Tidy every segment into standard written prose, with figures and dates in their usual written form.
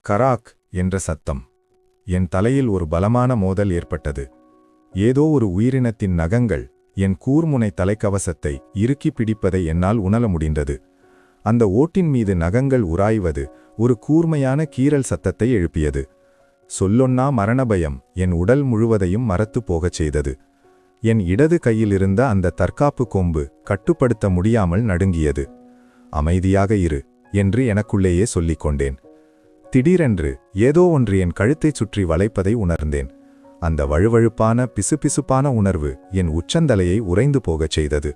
கராக் என்ற சத்தம். என் தலையில் ஒரு பலமான மோதல் ஏற்பட்டது. ஏதோ ஒரு உயிரினத்தின் நகங்கள் என் கூர்முனை தலைக்கவசத்தை இறுக்கி பிடிப்பதை என்னால் உணர முடிந்தது. அந்த ஓட்டின் மீது நகங்கள் உராய்வது ஒரு கூர்மையான கீறல் சத்தத்தை எழுப்பியது. சொல்லொன்னா மரணபயம் என் உடல் முழுவதையும் மரத்து போகச் செய்தது. என் இடது கையிலிருந்த அந்த தற்காப்பு கொம்பு கட்டுப்படுத்த முடியாமல் நடுங்கியது. அமைதியாக இரு என்று எனக்குள்ளேயே சொல்லிக் கொண்டேன். திடீரென்று ஏதோ ஒன்று என் கழுத்தைச் சுற்றி வளைப்பதை உணர்ந்தேன். அந்த வழுவழுப்பான பிசுபிசுப்பான உணர்வு என் உச்சந்தலையை உறைந்து போகச் செய்தது.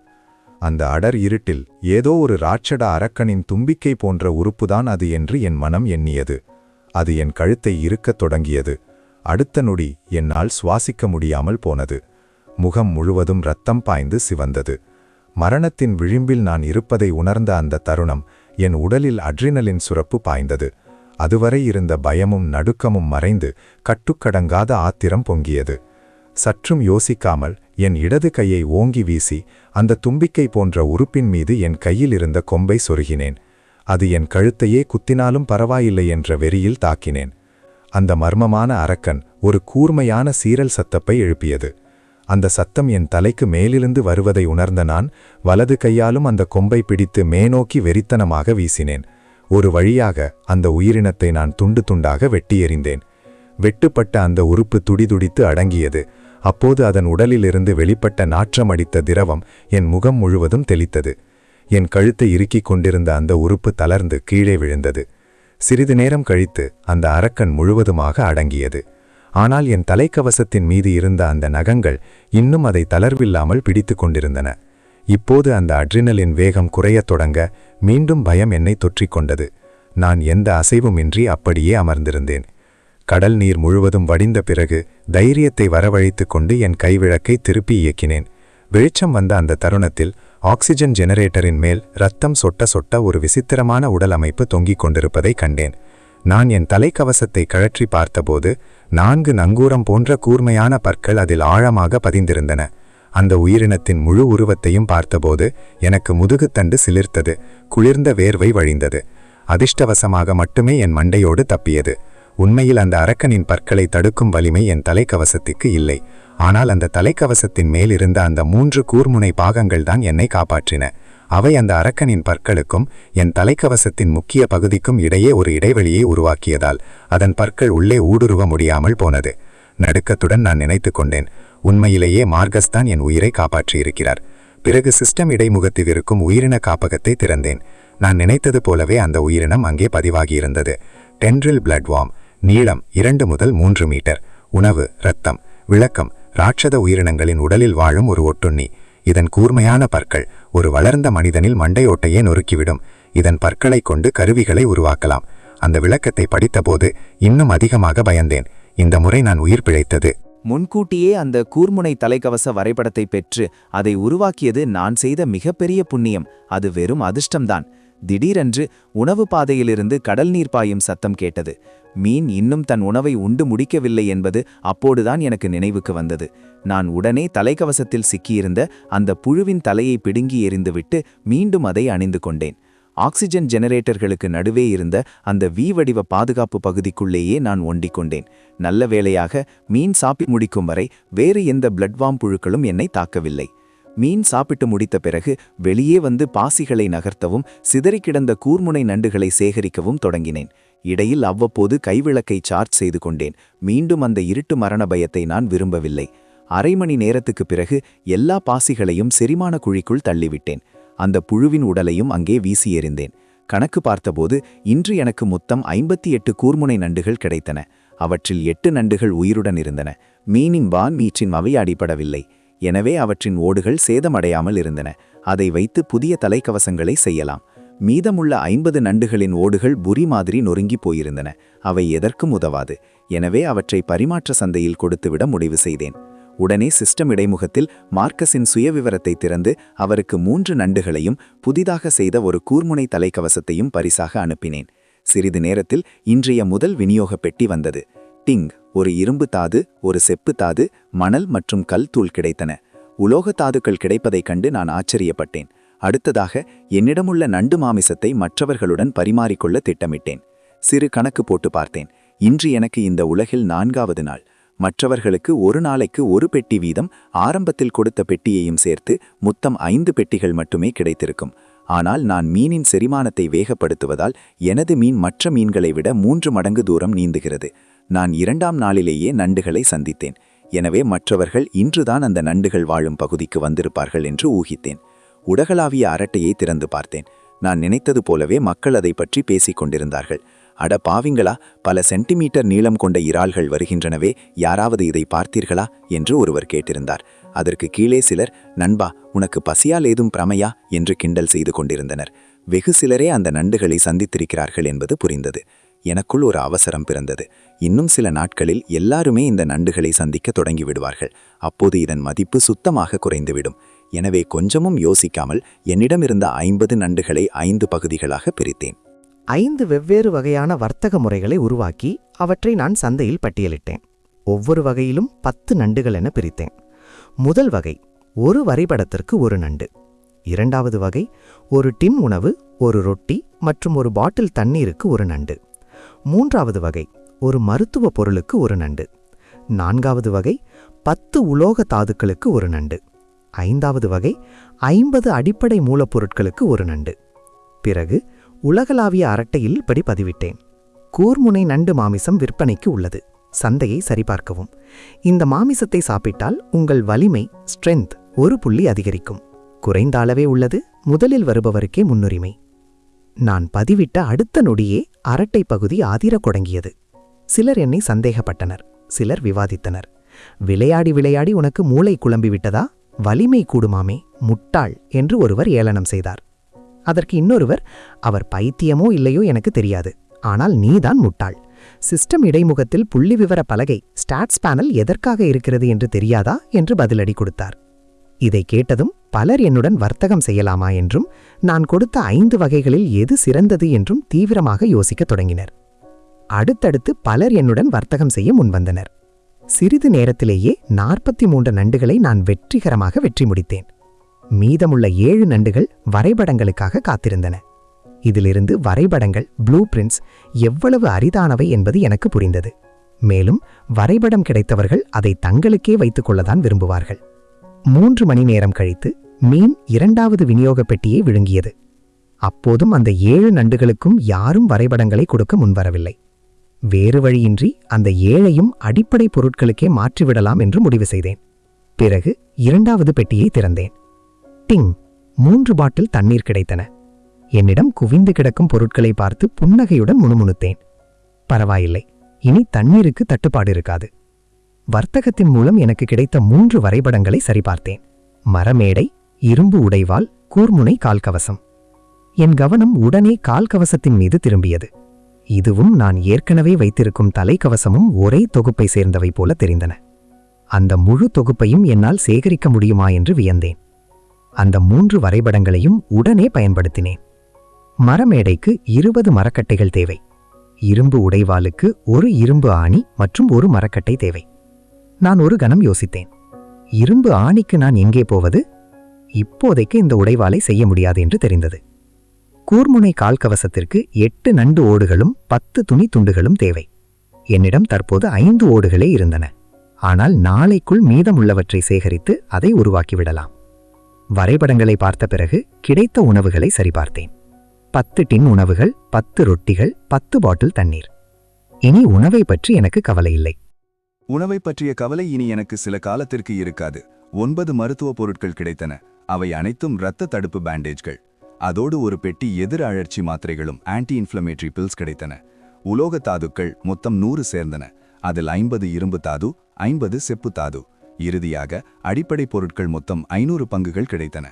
அந்த அடர் இருட்டில் ஏதோ ஒரு ராட்சட அரக்கனின் தும்பிக்கை போன்ற உறுப்புதான் அது என்று என் மனம் எண்ணியது. அது என் கழுத்தை இறுக்கத் தொடங்கியது. அடுத்த நொடி என்னால் சுவாசிக்க முடியாமல் போனது. முகம் முழுவதும் இரத்தம் பாய்ந்து சிவந்தது. மரணத்தின் விளிம்பில் நான் இருப்பதை உணர்ந்த அந்த தருணம் என் உடலில் அட்ரினலின் சுரப்பு பாய்ந்தது. அதுவரை இருந்த பயமும் நடுக்கமும் மறைந்து கட்டுக்கடங்காத ஆத்திரம் பொங்கியது. சற்றும் யோசிக்காமல் என் இடது கையை ஓங்கி வீசி அந்த தும்பிக்கை போன்ற உறுப்பின் மீது என் கையில் இருந்த கொம்பை சொருகினேன். அது என் கழுத்தையே குத்தினாலும் பரவாயில்லை என்ற வெறியில் தாக்கினேன். அந்த மர்மமான அரக்கன் ஒரு கூர்மையான சீரல் சத்தப்பை எழுப்பியது. அந்த சத்தம் என் தலைக்கு மேலிருந்து வருவதை உணர்ந்த நான் வலது கையாலும் அந்த கொம்பை பிடித்து மேனோக்கி வெறித்தனமாக வீசினேன். ஒரு வழியாக அந்த உயிரினத்தை நான் துண்டு துண்டாக வெட்டி எறிந்தேன். வெட்டுப்பட்ட அந்த உறுப்பு துடிதுடித்து அடங்கியது. அப்போது அதன் உடலிலிருந்து வெளிப்பட்ட நாற்றமடித்த திரவம் என் முகம் முழுவதும் தெளித்தது. என் கழுத்தை இறுக்கிக் கொண்டிருந்த அந்த உறுப்பு தளர்ந்து கீழே விழுந்தது. சிறிது நேரம் கழித்து அந்த அரக்கன் முழுவதுமாக அடங்கியது. ஆனால் என் தலைக்கவசத்தின் மீது இருந்த அந்த நகங்கள் இன்னும் அதை தளர்வில்லாமல் பிடித்து கொண்டிருந்தன. இப்போது அந்த அட்ரினலின் வேகம் குறையத் தொடங்க மீண்டும் பயம் என்னை தொற்றிக்கொண்டது. நான் எந்த அசைவுமின்றி அப்படியே அமர்ந்திருந்தேன். கடல் நீர் முழுவதும் வடிந்த பிறகு தைரியத்தை வரவழைத்து கொண்டு என் கைவிளக்கை திருப்பி இயக்கினேன். வெளிச்சம் வந்த அந்த தருணத்தில் ஆக்சிஜன் ஜெனரேட்டரின் மேல் இரத்தம் சொட்ட சொட்ட ஒரு விசித்திரமான உடல் அமைப்பு தொங்கிக் கொண்டிருப்பதை கண்டேன். நான் என் தலைக்கவசத்தை கழற்றி பார்த்தபோது 4 நங்கூரம் போன்ற கூர்மையான பற்கள் அதில் ஆழமாக பதிந்திருந்தன. அந்த உயிரினத்தின் முழு உருவத்தையும் பார்த்தபோது எனக்கு முதுகுத்தண்டு சிலிர்த்தது. குளிர்ந்த வேர்வை வழிந்தது. அதிர்ஷ்டவசமாக மட்டுமே என் மண்டையோடு தப்பியது. உண்மையில் அந்த அரக்கனின் பற்களை தடுக்கும் வலிமை என் தலைக்கவசத்துக்கு இல்லை. ஆனால் அந்த தலைக்கவசத்தின் மேலிருந்த அந்த 3 கூர்முனை பாகங்கள்தான் என்னை காப்பாற்றின. அவை அந்த அரக்கனின் பற்களுக்கும் என் தலைக்கவசத்தின் முக்கிய பகுதிக்கும் இடையே ஒரு இடைவெளியை உருவாக்கியதால் அதன் பற்கள் உள்ளே ஊடுருவ முடியாமல் போனது. நடுக்கத்துடன் நான் நினைத்து கொண்டேன், உண்மையிலேயே மார்கஸ் தான் என் உயிரை காப்பாற்றியிருக்கிறார். பிறகு சிஸ்டம் இடைமுகத்தில் இருக்கும் உயிரின காப்பகத்தை திறந்தேன். நான் நினைத்தது போலவே அந்த உயிரினம் அங்கே பதிவாகியிருந்தது. டென்ட்ரில் பிளட்வார்ம், நீளம் 2 முதல் 3 மீட்டர். உணவு இரத்தம். விளக்கம்: ராட்சத உயிரினங்களின் உடலில் வாழும் ஒரு ஒட்டுண்ணி. இதன் கூர்மையான பற்கள் ஒரு வளர்ந்த மனிதனில் மண்டையோட்டையே நொறுக்கிவிடும். இதன் பற்களை கொண்டு கருவிகளை உருவாக்கலாம். அந்த விளக்கத்தை படித்தபோது இன்னும் அதிகமாக பயந்தேன். இந்த முறை நான் உயிர் பிழைத்தது. முன்கூட்டியே அந்த கூர்முனை தலைக்கவச வரைபடத்தை பெற்று அதை உருவாக்கியது நான் செய்த மிகப்பெரிய புண்ணியம். அது வெறும் அதிர்ஷ்டம்தான். திடீரென்று உணவு பாதையிலிருந்து கடல் நீர் பாயும் சத்தம் கேட்டது. மீன் இன்னும் தன் உணவை உண்டு முடிக்கவில்லை என்பது அப்போதுதான் எனக்கு நினைவுக்கு வந்தது. நான் உடனே தலைக்கவசத்தில் சிக்கியிருந்த அந்த புழுவின் தலையை பிடுங்கி எறிந்துவிட்டு மீண்டும் அதை அணிந்து கொண்டேன். ஆக்சிஜன் ஜெனரேட்டர்களுக்கு நடுவே இருந்த அந்த வி வடிவ பாதுகாப்பு பகுதிக்குள்ளேயே நான் ஒண்டிக்கொண்டேன். நல்ல வேளையாக மீன் சாப்பிட்டு முடிக்கும் வரை வேறு எந்த பிளட்வார்ம் புழுக்களும் என்னை தாக்கவில்லை. மீன் சாப்பிட்டு முடித்த பிறகு வெளியே வந்து பாசிகளை நகர்த்தவும் சிதறி கிடந்த கூர்முனை நண்டுகளை சேகரிக்கவும் தொடங்கினேன். இடையில் அவ்வப்போது கைவிளக்கை சார்ஜ் செய்து கொண்டேன். மீண்டும் அந்த இருட்டு மரண பயத்தை நான் விரும்பவில்லை. அரை மணி நேரத்துக்கு பிறகு எல்லா பாசிகளையும் செரிமான குழிக்குள் தள்ளிவிட்டேன். அந்த புழுவின் உடலையும் அங்கே வீசி எறிந்தேன். கணக்கு பார்த்தபோது இன்று எனக்கு மொத்தம் 58 கூர்முனை நண்டுகள் கிடைத்தன. அவற்றில் 8 நண்டுகள் உயிருடன் இருந்தன. மீனின் வான் மீச்சின் அவை அடிபடவில்லை. எனவே அவற்றின் ஓடுகள் சேதமடையாமல் இருந்தன. அதை வைத்து புதிய தலைக்கவசங்களை செய்யலாம். மீதமுள்ள 50 நண்டுகளின் ஓடுகள் புரி மாதிரி நொறுங்கி போயிருந்தன. அவை எதற்கும் உதவாது. எனவே அவற்றை பரிமாற்ற சந்தையில் கொடுத்துவிட முடிவு செய்தேன். உடனே சிஸ்டம் இடைமுகத்தில் மார்கஸின் சுயவிவரத்தை திறந்து அவருக்கு 3 நண்டுகளையும் புதிதாக செய்த ஒரு கூர்முனை தலைக்கவசத்தையும் பரிசாக அனுப்பினேன். சிறிது நேரத்தில் இன்றைய முதல் விநியோக பெட்டி வந்தது. டிங்! ஒரு இரும்பு தாது, ஒரு செப்பு தாது, மணல் மற்றும் கல் தூள் கிடைத்தன. உலோக தாதுக்கள் கிடைப்பதைக் கண்டு நான் ஆச்சரியப்பட்டேன். அடுத்ததாக என்னிடமுள்ள நண்டு மாமிசத்தை மற்றவர்களுடன் பரிமாறிக்கொள்ள திட்டமிட்டேன். சிறு கணக்கு போட்டு பார்த்தேன். இன்று எனக்கு இந்த உலகில் 4வது நாள். மற்றவர்களுக்கு ஒரு நாளைக்கு ஒரு பெட்டி வீதம் ஆரம்பத்தில் கொடுத்த பெட்டியையும் சேர்த்து மொத்தம் 5 பெட்டிகள் மட்டுமே கிடைத்திருக்கும். ஆனால் நான் மீனின் செரிமானத்தை வேகப்படுத்துவதால் எனது மீன் மற்ற மீன்களை விட 3 மடங்கு தூரம் நீந்துகிறது. நான் 2ஆம் நாளிலேயே நண்டுகளை சந்தித்தேன். எனவே மற்றவர்கள் இன்றுதான் அந்த நண்டுகள் வாழும் பகுதிக்கு வந்திருப்பார்கள் என்று ஊகித்தேன். உலகளாவிய அரட்டையை திறந்து பார்த்தேன். நான் நினைத்தது போலவே மக்கள் அதை பற்றி பேசிக் கொண்டிருந்தார்கள். அட பாவிங்களா, பல சென்டிமீட்டர் நீளம் கொண்ட இறால்கள் வருகின்றனவே, யாராவது இதை பார்த்தீர்களா என்று ஒருவர் கேட்டிருந்தார். அதற்கு கீழே சிலர், நண்பா, உனக்கு பசியால் ஏதும் பிரமையா என்று கிண்டல் செய்து கொண்டிருந்தனர். வெகு சிலரே அந்த நண்டுகளை சந்தித்திருக்கிறார்கள் என்பது புரிந்தது. எனக்குள் ஒரு அவசரம் பிறந்தது. இன்னும் சில நாட்களில் எல்லாருமே இந்த நண்டுகளை சந்திக்க தொடங்கிவிடுவார்கள். அப்போது இதன் மதிப்பு சுத்தமாக குறைந்துவிடும். எனவே கொஞ்சமும் யோசிக்காமல் என்னிடமிருந்த 50 நண்டுகளை 5 பகுதிகளாக பிரித்தேன். 5 வெவ்வேறு வகையான வர்த்தக முறைகளை உருவாக்கி அவற்றை நான் சந்தையில் பட்டியலிட்டேன். ஒவ்வொரு வகையிலும் 10 நண்டுகள் என பிரித்தேன். முதல் வகை, ஒரு வரைபடத்திற்கு ஒரு நண்டு. இரண்டாவது வகை, ஒரு டின் உணவு, ஒரு ரொட்டி மற்றும் ஒரு பாட்டில் தண்ணீருக்கு ஒரு நண்டு. மூன்றாவது வகை, ஒரு மருத்துவ பொருளுக்கு ஒரு நண்டு. நான்காவது வகை, 10 உலோக தாதுக்களுக்கு ஒரு நண்டு. ஐந்தாவது வகை, 50 அடிப்படை மூலப்பொருட்களுக்கு ஒரு நண்டு. பிறகு உலகளாவிய அரட்டையில் இப்படி பதிவிட்டேன். கூர்முனை நண்டு மாமிசம் விற்பனைக்கு உள்ளது. சந்தையை சரிபார்க்கவும். இந்த மாமிசத்தை சாப்பிட்டால் உங்கள் வலிமை, ஸ்ட்ரென்த் 1 புள்ளி அதிகரிக்கும். குறைந்த அளவே உள்ளது. முதலில் வருபவருக்கே முன்னுரிமை. நான் பதிவிட்ட அடுத்த நொடியே அரட்டை பகுதி ஆதிரத் தொடங்கியது. சிலர் என்னை சந்தேகப்பட்டனர், சிலர் விவாதித்தனர். விளையாடி விளையாடி உனக்கு மூளை குழம்பிவிட்டதா? வலிமை கூடுமாமே, முட்டாள் என்று ஒருவர் ஏளனம் செய்தார். அதற்கு இன்னொருவர், அவர் பைத்தியமோ இல்லையோ எனக்கு தெரியாது, ஆனால் நீதான் முட்டாள். சிஸ்டம் இடைமுகத்தில் புள்ளிவிவர பலகை ஸ்டாட்ஸ் பேனல் எதற்காக இருக்கிறது என்று தெரியாதா என்று பதிலடி கொடுத்தார். இதை கேட்டதும் பலர் என்னுடன் வர்த்தகம் செய்யலாமா என்றும் நான் கொடுத்த 5 வகைகளில் எது சிறந்தது என்றும் தீவிரமாக யோசிக்கத் தொடங்கினர். அடுத்தடுத்து பலர் என்னுடன் வர்த்தகம் செய்ய முன்வந்தனர். சிறிது நேரத்திலேயே 43 நண்டுகளை நான் வெற்றிகரமாக வெற்றி முடித்தேன். மீதமுள்ள 7 நண்டுகள் வரைபடங்களுக்காக காத்திருந்தன. இதிலிருந்து வரைபடங்கள், ப்ளூ பிரிண்ட்ஸ் எவ்வளவு அரிதானவை என்பது எனக்கு புரிந்தது. மேலும் வரைபடம் கிடைத்தவர்கள் அதை தங்களுக்கே வைத்துக் கொள்ளத்தான் விரும்புவார்கள். 3 மணி நேரம் கழித்து மீன் 2வது விநியோக பெட்டியை விழுங்கியது. அப்போதும் அந்த 7 நண்டுகளுக்கும் யாரும் வரைபடங்களை கொடுக்க முன்வரவில்லை. வேறு வழியின்றி அந்த 7ஐயும் அடிப்படை பொருட்களுக்கே மாற்றிவிடலாம் என்று முடிவு செய்தேன். பிறகு 2வது பெட்டியை திறந்தேன். டிங்! 3 பாட்டில் தண்ணீர் கிடைத்தன. என்னிடம் குவிந்து கிடக்கும் பொருட்களை பார்த்து புன்னகையுடன் முணுமுணுத்தேன். பரவாயில்லை, இனி தண்ணீருக்கு தட்டுப்பாடு இருக்காது. வர்த்தகத்தின் மூலம் எனக்கு கிடைத்த 3 வரைபடங்களை சரிபார்த்தேன். மரமேடை, இரும்பு உடைவாள், கூர்முனை கால்கவசம். என் கவனம் உடனே கால்கவசத்தின் மீது திரும்பியது. இதுவும் நான் ஏற்கனவே வைத்திருக்கும் தலைக்கவசமும் ஒரே தொகுப்பை சேர்ந்தவை போல தெரிந்தன. அந்த முழு தொகுப்பையும் என்னால் சேகரிக்க முடியுமா என்று வியந்தேன். அந்த 3 வரைபடங்களையும் உடனே பயன்படுத்தினேன். மரமேடைக்கு 20 மரக்கட்டைகள் தேவை. இரும்பு உடைவாளுக்கு ஒரு இரும்பு ஆணி மற்றும் ஒரு மரக்கட்டை தேவை. நான் ஒரு கணம் யோசித்தேன். இரும்பு ஆணிக்கு நான் எங்கே போவது? இப்போதைக்கு இந்த உடைவாளை செய்ய முடியாது என்று தெரிந்தது. கூர்முனை கால்கவசத்திற்கு 8 நண்டு ஓடுகளும் 10 துணி துண்டுகளும் தேவை. என்னிடம் தற்போது 5 ஓடுகளே இருந்தன. ஆனால் நாளைக்குள் மீதமுள்ளவற்றை சேகரித்து அதை உருவாக்கிவிடலாம். வரைபடங்களை பார்த்த பிறகு கிடைத்த உணவுகளை சரிபார்த்தேன். 10 டின் உணவுகள், 10 ரொட்டிகள், 10 பாட்டில் தண்ணீர். இனி உணவை பற்றி எனக்கு கவலை இல்லை. உணவை பற்றிய கவலை இனி எனக்கு சில காலத்திற்கு இருக்காது. 9 மருத்துவ பொருட்கள் கிடைத்தன. அவை அனைத்தும் இரத்த தடுப்பு பேண்டேஜ்கள். அதோடு ஒரு பெட்டி எதிர் அழற்சி மாத்திரைகளும் ஆன்டி இன்ஃப்ளமேட்டரி பில்ஸ் கிடைத்தன. உலோக தாதுக்கள் மொத்தம் 100 சேர்ந்தன. அதில் 50 இரும்பு தாது, 50 செப்பு தாது. இறுதியாக அடிப்படை பொருட்கள் மொத்தம் 500 பங்குகள் கிடைத்தன.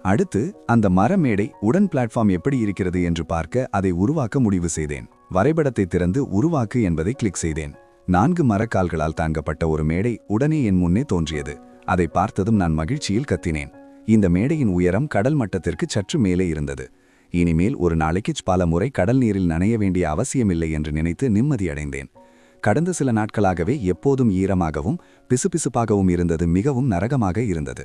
அடுத்து அந்த மரமேடை உடன் பிளாட்ஃபார்ம் எப்படி இருக்கிறது என்று பார்க்க அதை உருவாக்க முடிவு செய்தேன். வரைபடத்தை திறந்து உருவாக்கு என்பதை கிளிக் செய்தேன். 4 மரக்கால்களால் தாங்கப்பட்ட ஒரு மேடை உடனே என் முன்னே தோன்றியது. அதை பார்த்ததும் நான் மகிழ்ச்சியில் கத்தினேன். இந்த மேடையின் உயரம் கடல் மட்டத்திற்கு சற்று மேலே இருந்தது. இனிமேல் ஒரு நாளைக்கு பல முறை கடல் நீரில் நனைய வேண்டிய அவசியமில்லை என்று நினைத்து நிம்மதியடைந்தேன். கடந்த சில நாட்களாகவே எப்போதும் ஈரமாகவும் பிசுபிசுப்பாகவும் இருந்தது மிகவும் நரகமாக இருந்தது.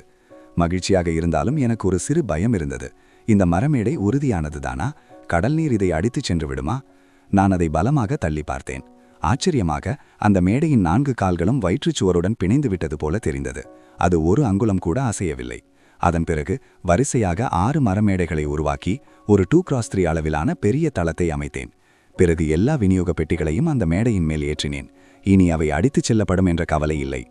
மகிழ்ச்சியாக இருந்தாலும் எனக்கு ஒரு சிறு பயம் இருந்தது. இந்த மரமேடை உறுதியானதுதானா? கடல் நீர் இதை அடித்துச் சென்று விடுமா? நான் அதை பலமாக தள்ளி பார்த்தேன். ஆச்சரியமாக அந்த மேடையின் 4 கால்களும் வயிற்றுச்சுவருடன் பிணைந்து விட்டது போல தெரிந்தது. அது ஒரு அங்குலம் கூட அசையவில்லை. அதன் பிறகு வரிசையாக 6 மரமேடைகளை உருவாக்கி ஒரு 2x3 அளவிலான பெரிய தளத்தை அமைத்தேன். பிறகு எல்லா விநியோக பெட்டிகளையும் அந்த மேடையின் மேல் ஏற்றினேன். இனி அவை அடித்துச் செல்லப்படும் என்ற கவலை இல்லை.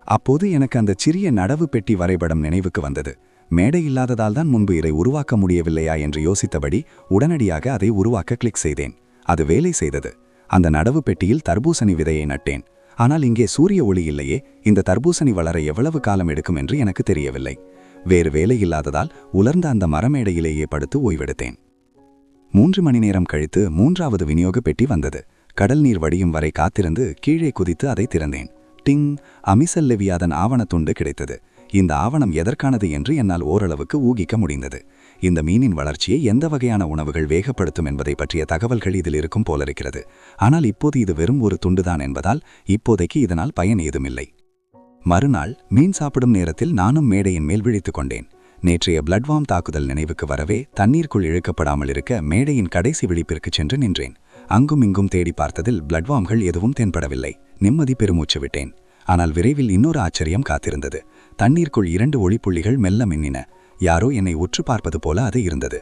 அப்போது எனக்கு அந்த சிறிய நடவு பெட்டி வரைபடம் நினைவுக்கு வந்தது. மேடை இல்லாததால் தான் முன்பு இதை உருவாக்க முடியவில்லையா என்று யோசித்தபடி உடனடியாக அதை உருவாக்க கிளிக் செய்தேன். அது வேலை செய்தது. அந்த நடவு பெட்டியில் தர்பூசணி விதையை நட்டேன். ஆனால் இங்கே சூரிய ஒளி இல்லையே. இந்த தர்பூசணி வளர எவ்வளவு காலம் எடுக்கும் என்று எனக்கு தெரியவில்லை. வேறு வேலை இல்லாததால் உலர்ந்த அந்த மரமேடையிலேயே படுத்து ஓய்வெடுத்தேன். 3 மணி நேரம் கழித்து 3வது விநியோக பெட்டி வந்தது. கடல் நீர் வடியும் வரை காத்திருந்து கீழே குதித்து அதை திறந்தேன். டிங்! அமிசல் லெவியாதன் ஆவணத்துண்டு கிடைத்தது. இந்த ஆவணம் எதற்கானது என்று என்னால் ஓரளவுக்கு ஊகிக்க முடிந்தது. இந்த மீனின் வளர்ச்சியை எந்த வகையான உணவுகள் வேகப்படுத்தும் என்பதை பற்றிய தகவல்கள் இதில் இருக்கும் போலிருக்கிறது. ஆனால் இப்போது இது வெறும் ஒரு துண்டுதான் என்பதால் இப்போதைக்கு இதனால் பயன் ஏதுமில்லை. மறுநாள் மீன் சாப்பிடும் நேரத்தில் நானும் மேடையின் மேல் விழித்துக் கொண்டேன். நேற்றைய பிளட்வார்ம் தாக்குதல் நினைவுக்கு வரவே தண்ணீருக்குள் இழுக்கப்படாமல் இருக்க மேடையின் கடைசி விழிப்பிற்கு சென்று நின்றேன். அங்கும் இங்கும் தேடி பார்த்ததில் பிளட்வார்ம்கள் எதுவும் தென்படவில்லை. நிம்மதி பெருமூச்சு விட்டேன். ஆனால் விரைவில் இன்னொரு ஆச்சரியம் காத்திருந்தது. தண்ணீருக்குள் 2 ஒளிப்புள்ளிகள் மெல்ல மின்னின. யாரோ என்னை உற்று பார்ப்பது போல அது இருந்தது.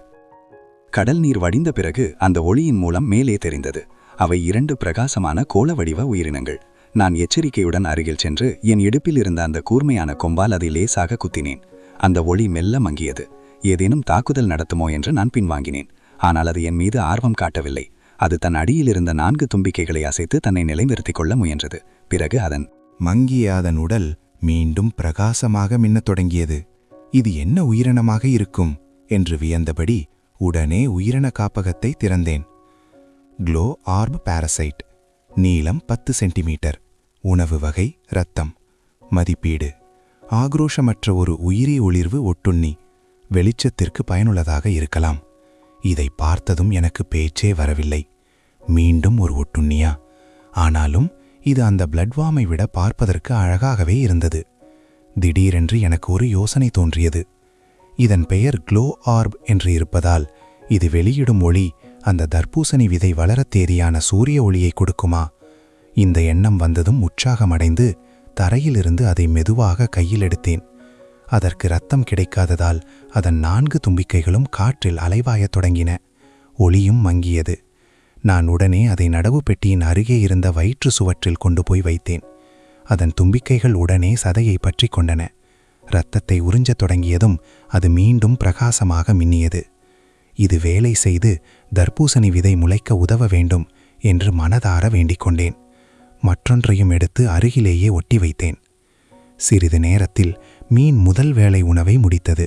கடல் நீர் வடிந்த பிறகு அந்த ஒளியின் மூலம் மேலே தெரிந்தது. அவை 2 பிரகாசமான கோள வடிவ உயிரினங்கள். நான் எச்சரிக்கையுடன் அருகில் சென்று என் இடுப்பில் இருந்த அந்த கூர்மையான கொம்பால் அதை லேசாக குத்தினேன். அந்த ஒளி மெல்ல மங்கியது. ஏதேனும் தாக்குதல் நடத்துமோ என்று நான் பின்வாங்கினேன். ஆனால் அது என் மீது ஆர்வம் காட்டவில்லை. அது தன் அடியில் இருந்த 4 தும்பிக்கைகளை அசைத்து தன்னை நிலைநிறுத்திக் கொள்ள முயன்றது. பிறகு அதன் மங்கிய அதன் உடல் மீண்டும் பிரகாசமாக மின்னத் தொடங்கியது. இது என்ன உயிரினமாக இருக்கும் என்று வியந்தபடி உடனே உயிரின காப்பகத்தை திறந்தேன். க்ளோ ஆர்ப் பாரசைட், நீளம் 10 சென்டிமீட்டர், உணவு வகை இரத்தம், மதிப்பீடு ஆக்ரோஷமற்ற ஒரு உயிரி ஒளிர்வு ஒட்டுண்ணி, வெளிச்சத்திற்கு பயனுள்ளதாக இருக்கலாம். இதை பார்த்ததும் எனக்கு பேச்சே வரவில்லை. மீண்டும் ஒரு ஒட்டுண்ணியா? ஆனாலும் இது அந்த பிளட்வாமை விட பார்ப்பதற்கு அழகாகவே இருந்தது. திடீரென்று எனக்கு ஒரு யோசனை தோன்றியது. இதன் பெயர் க்ளோ ஆர்ப் என்று இருப்பதால் இது வெளியிடும் ஒளி அந்த தர்பூசணி விதை வளரத் தேதியான சூரிய ஒளியை கொடுக்குமா? இந்த எண்ணம் வந்ததும் உற்சாகமடைந்து தரையிலிருந்து அதை மெதுவாக கையில் எடுத்தேன். அதற்கு இரத்தம் கிடைக்காததால் அதன் 4 தும்பிக்கைகளும் காற்றில் அலைவாயத் தொடங்கின. ஒளியும் மங்கியது. நான் உடனே அதை நடவு பெட்டியின் அருகே இருந்த வயிற்று சுவற்றில் கொண்டு போய் வைத்தேன். அதன் தும்பிக்கைகள் உடனே சதையை பற்றி கொண்டன. இரத்தத்தை உறிஞ்சத் தொடங்கியதும் அது மீண்டும் பிரகாசமாக மின்னியது. இது வேலை செய்து தர்பூசணி விதை முளைக்க உதவ வேண்டும் என்று மனதார வேண்டிக் கொண்டேன். மற்றொன்றையும் எடுத்து அருகிலேயே ஒட்டி வைத்தேன். சிறிது நேரத்தில் மீன் முதல் வேளை உணவை முடித்தது.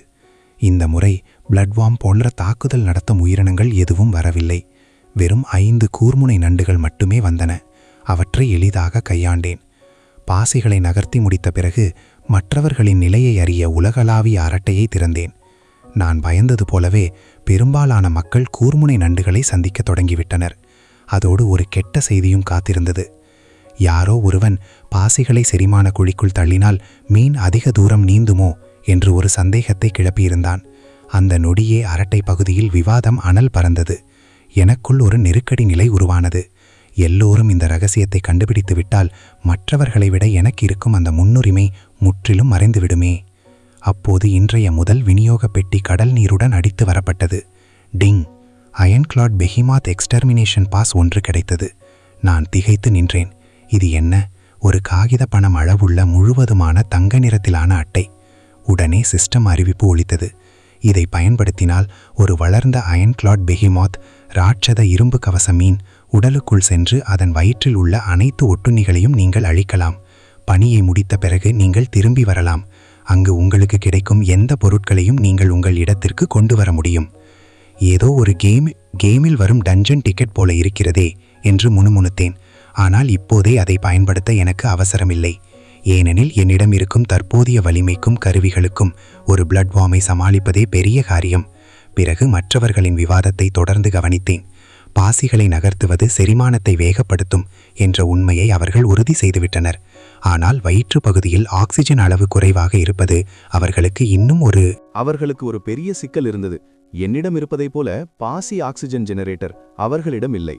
இந்த முறை பிளட்வார்ம் போன்ற தாக்குதல் நடத்தும் உயிரினங்கள் எதுவும் வரவில்லை. வெறும் 5 கூர்முனை நண்டுகள் மட்டுமே வந்தன. அவற்றை எளிதாக கையாண்டேன். பாசிகளை நகர்த்தி முடித்த பிறகு மற்றவர்களின் நிலையை அறிய உலகளாவிய அரட்டையை திறந்தேன். நான் பயந்தது போலவே பெரும்பாலான மக்கள் கூர்முனை நண்டுகளை சந்திக்க தொடங்கிவிட்டனர். அதோடு ஒரு கெட்ட செய்தியும் காத்திருந்தது. யாரோ ஒருவன் பாசிகளை செரிமான குழிக்குள் தள்ளினால் மீன் அதிக தூரம் நீந்துமோ என்று ஒரு சந்தேகத்தை கிளப்பியிருந்தான். அந்த நொடியே அரட்டை பகுதியில் விவாதம் அனல் பறந்தது. எனக்குள் ஒரு நெருக்கடி நிலை உருவானது. எல்லோரும் இந்த ரகசியத்தை கண்டுபிடித்து விட்டால் மற்றவர்களை விட எனக்கு இருக்கும் அந்த முன்னுரிமை முற்றிலும் மறைந்துவிடுமே. அப்போது இன்றைய முதல் விநியோக பெட்டி கடல் நீருடன் அடித்து வரப்பட்டது. டிங்! அயன்கிளாட் பெஹிமாத் எக்ஸ்டர்மினேஷன் பாஸ் 1 கிடைத்தது. நான் திகைத்து நின்றேன். இது என்ன? ஒரு காகித பணம் அளவுள்ள முழுவதுமான தங்க நிறத்திலான அட்டை. உடனே சிஸ்டம் அறிவிப்பு ஒலித்தது. இதை பயன்படுத்தினால் ஒரு வளர்ந்த அயன்கிளாட் பெஹிமாத் ராட்சத இரும்பு கவச மீன் உடலுக்குள் சென்று அதன் வயிற்றில் உள்ள அனைத்து ஒட்டுண்ணிகளையும் நீங்கள் அழிக்கலாம். பணியை முடித்த பிறகு நீங்கள் திரும்பி வரலாம். அங்கு உங்களுக்கு கிடைக்கும் எந்த பொருட்களையும் நீங்கள் உங்கள் இடத்திற்கு கொண்டு வர முடியும். ஏதோ ஒரு கேமில் வரும் டஞ்சன் டிக்கெட் போல இருக்கிறதே என்று முணுமுணுத்தேன். ஆனால் இப்போதே அதை பயன்படுத்த எனக்கு அவசரமில்லை. ஏனெனில் என்னிடம் இருக்கும் தற்போதைய வலிமைக்கும் கருவிகளுக்கும் ஒரு பிளட்வார்மை சமாளிப்பதே பெரிய காரியம். பிறகு மற்றவர்களின் விவாதத்தை தொடர்ந்து கவனித்தேன். பாசிகளை நகர்த்துவது செரிமானத்தை வேகப்படுத்தும் என்ற உண்மையை அவர்கள் உறுதி செய்துவிட்டனர். ஆனால் வயிற்று பகுதியில் ஆக்சிஜன் அளவு குறைவாக இருப்பது அவர்களுக்கு ஒரு பெரிய சிக்கல் இருந்தது. என்னிடம் இருப்பதைப் போல பாசி ஆக்சிஜன் ஜெனரேட்டர் அவர்களிடம் இல்லை.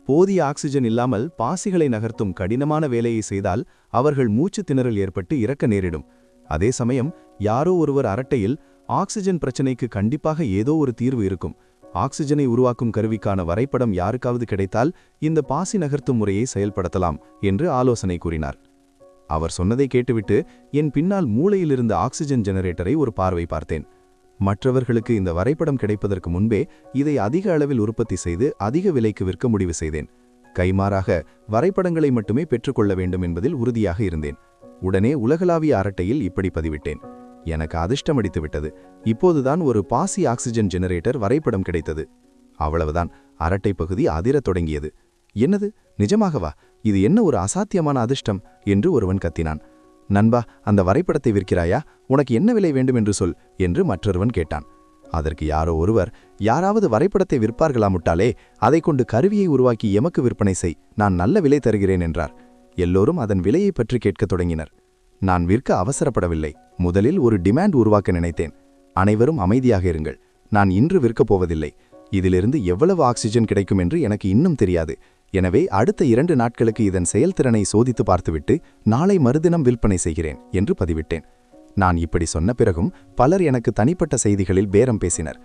போதிய ஆக்சிஜன் இல்லாமல் பாசிகளை நகர்த்தும் கடினமான வேலையை செய்தால் அவர்கள் மூச்சு திணறல் ஏற்பட்டு இறக்க நேரிடும். அதே சமயம் யாரோ ஒருவர் அரட்டையில் ஆக்சிஜன் பிரச்சனைக்கு கண்டிப்பாக ஏதோ ஒரு தீர்வு இருக்கும், ஆக்சிஜனை உருவாக்கும் கருவிக்கான வரைபடம் யாருக்காவது கிடைத்தால் இந்த பாசி நகர்த்தும் முறையை செயல்படுத்தலாம் என்று ஆலோசனை கூறினார். அவர் சொன்னதை கேட்டுவிட்டு என் பின்னால் மூளையில் இருந்த ஆக்சிஜன் ஜெனரேட்டரை ஒரு பார்வை பார்த்தேன். மற்றவர்களுக்கு இந்த வரைபடம் கிடைப்பதற்கு முன்பே இதை அதிக அளவில் உற்பத்தி செய்து அதிக விலைக்கு விற்க முடிவு செய்தேன். கைமாறாக வரைபடங்களை மட்டுமே பெற்றுக்கொள்ள வேண்டும் என்பதில் உறுதியாக இருந்தேன். உடனே உலகளாவிய அரட்டையில் இப்படி பதிவிட்டேன்: எனக்கு அதிர்ஷ்டமடித்து விட்டது, இப்போதுதான் ஒரு பாசி ஆக்சிஜன் ஜெனரேட்டர் வரைபடம் கிடைத்தது. அவ்வளவுதான், அரட்டை பகுதி அதிரத் தொடங்கியது. என்னது, நிஜமாகவா? இது என்ன ஒரு அசாத்தியமான அதிர்ஷ்டம் என்று ஒருவன் கத்தினான். நண்பா, அந்த வரைபடத்தை விற்கிறாயா? உனக்கு என்ன விலை வேண்டும் என்று சொல் என்று மற்றொருவன் கேட்டான். அதற்கு யாரோ ஒருவர், யாராவது வரைபடத்தை விற்பார்களாமுட்டாலே அதை கொண்டு கருவியை உருவாக்கி எமக்கு விற்பனை செய், நான் நல்ல விலை தருகிறேன் என்றார். எல்லோரும் அதன் விலையை பற்றி கேட்கத் தொடங்கினர். நான் விற்க அவசரப்படவில்லை. முதலில் ஒரு டிமாண்ட் உருவாக்க நினைத்தேன். அனைவரும் அமைதியாக இருங்கள், நான் இன்று விற்கப் போவதில்லை. இதிலிருந்து எவ்வளவு ஆக்சிஜன் கிடைக்கும் என்று எனக்கு இன்னும் தெரியாது. எனவே அடுத்த 2 நாட்களுக்கு இதன் செயல்திறனை சோதித்து பார்த்துவிட்டு நாளை மறுதினம் விற்பனை செய்கிறேன் என்று பதிவிட்டேன். நான் இப்படி சொன்ன பிறகும் பலர் எனக்கு தனிப்பட்ட செய்திகளில் பேரம் பேசினர்.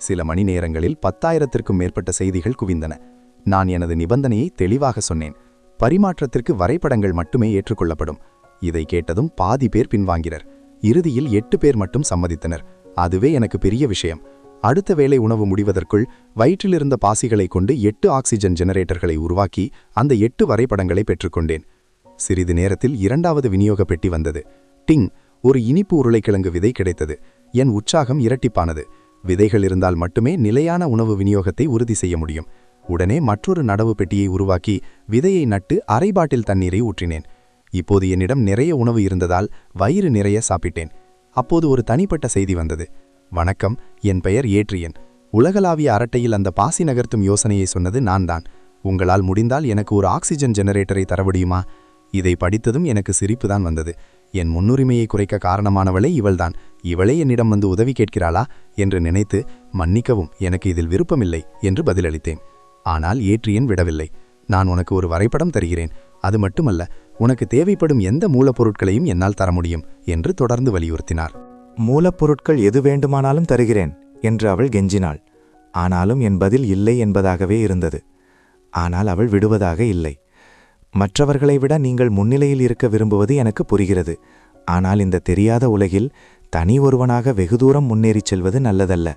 சில மணி நேரங்களில் 10,000த்திற்கும் மேற்பட்ட செய்திகள் குவிந்தன. நான் எனது நிபந்தனையை தெளிவாக சொன்னேன்: பரிமாற்றத்திற்கு வரைபடங்கள் மட்டுமே ஏற்றுக்கொள்ளப்படும். இதை கேட்டதும் பாதி பேர் பின்வாங்கினர். இறுதியில் 8 பேர் மட்டும் சம்மதித்தனர். அதுவே எனக்கு பெரிய விஷயம். அடுத்த வேளை உணவு முடிவதற்குள் வயிற்றிலிருந்த பாசிகளை கொண்டு 8 ஆக்சிஜன் ஜெனரேட்டர்களை உருவாக்கி அந்த 8 வரைபடங்களை பெற்றுக்கொண்டேன். சிறிது நேரத்தில் 2வது விநியோக பெட்டி வந்தது. டிங், ஒரு இனிப்பு உருளைக்கிழங்கு விதை கிடைத்தது. என் உற்சாகம் இரட்டிப்பானது. விதைகள் இருந்தால் மட்டுமே நிலையான உணவு விநியோகத்தை உறுதி செய்ய முடியும். உடனே மற்றொரு நடவு பெட்டியை உருவாக்கி விதையை நட்டு அரை பாட்டில் தண்ணீரை ஊற்றினேன். இப்போது என்னிடம் நிறைய உணவு இருந்ததால் வயிறு நிறைய சாப்பிட்டேன். அப்போது ஒரு தனிப்பட்ட செய்தி வந்தது. வணக்கம், என் பெயர் ஏட்ரியன். உலகளாவிய அரட்டையில் அந்த பாசி நகர்த்தும் யோசனையை சொன்னது நான் தான். உங்களால் முடிந்தால் எனக்கு ஒரு ஆக்சிஜன் ஜெனரேட்டரை தர முடியுமா? இதை படித்ததும் எனக்கு சிரிப்புதான் வந்தது. என் முன்னுரிமையை குறைக்க காரணமானவளே இவள்தான். இவளே என்னிடம் வந்து உதவி கேட்கிறாளா என்று நினைத்து, மன்னிக்கவும், எனக்கு இதில் விருப்பமில்லை என்று பதிலளித்தேன். ஆனால் ஏட்ரியன் விடவில்லை. நான் உனக்கு ஒரு வரைபடம் தருகிறேன், அது மட்டுமல்ல, உனக்கு தேவைப்படும் எந்த மூலப்பொருட்களையும் என்னால் தர முடியும் என்று தொடர்ந்து வலியுறுத்தினார். மூலப்பொருட்கள் எது வேண்டுமானாலும் தருகிறேன் என்று அவள் கெஞ்சினாள். ஆனாலும் என் பதில் இல்லை என்பதாகவே இருந்தது. ஆனால் அவள் விடுவதாக இல்லை. மற்றவர்களை விட நீங்கள் முன்னிலையில் இருக்க விரும்புவது எனக்கு புரிகிறது. ஆனால் இந்த தெரியாத உலகில் தனி ஒருவனாக வெகு தூரம் முன்னேறிச் செல்வது நல்லதல்ல.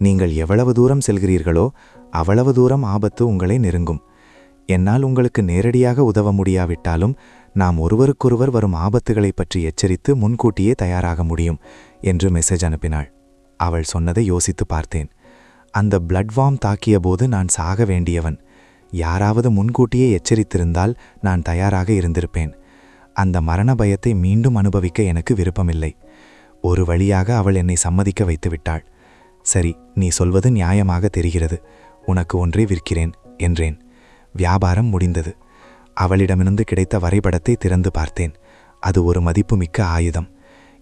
நீங்கள் எவ்வளவு தூரம் செல்கிறீர்களோ அவ்வளவு தூரம் ஆபத்து உங்களை நெருங்கும். என்னால் உங்களுக்கு நேரடியாக உதவ முடியாவிட்டாலும் நாம் ஒருவருக்கொருவர் வரும் ஆபத்துகளை பற்றி எச்சரித்து முன்கூட்டியே தயாராக முடியும் என்று மெசேஜ் அனுப்பினாள். அவள் சொன்னதை யோசித்து பார்த்தேன். அந்த பிளட் வார்ம் தாக்கிய போது நான் சாக வேண்டியவன். யாராவது முன்கூட்டியே எச்சரித்திருந்தால் நான் தயாராக இருந்திருப்பேன். அந்த மரண பயத்தை மீண்டும் அனுபவிக்க எனக்கு விருப்பமில்லை. ஒரு வழியாக அவள் என்னை சம்மதிக்க வைத்துவிட்டாள். சரி, நீ சொல்வது நியாயமாக தெரிகிறது. உனக்கு ஒன்றே விற்கிறேன் என்றேன். வியாபாரம் முடிந்தது. அவளிடமிருந்து கிடைத்த வரைபடத்தை திறந்து பார்த்தேன். அது ஒரு மதிப்புமிக்க ஆயுதம்.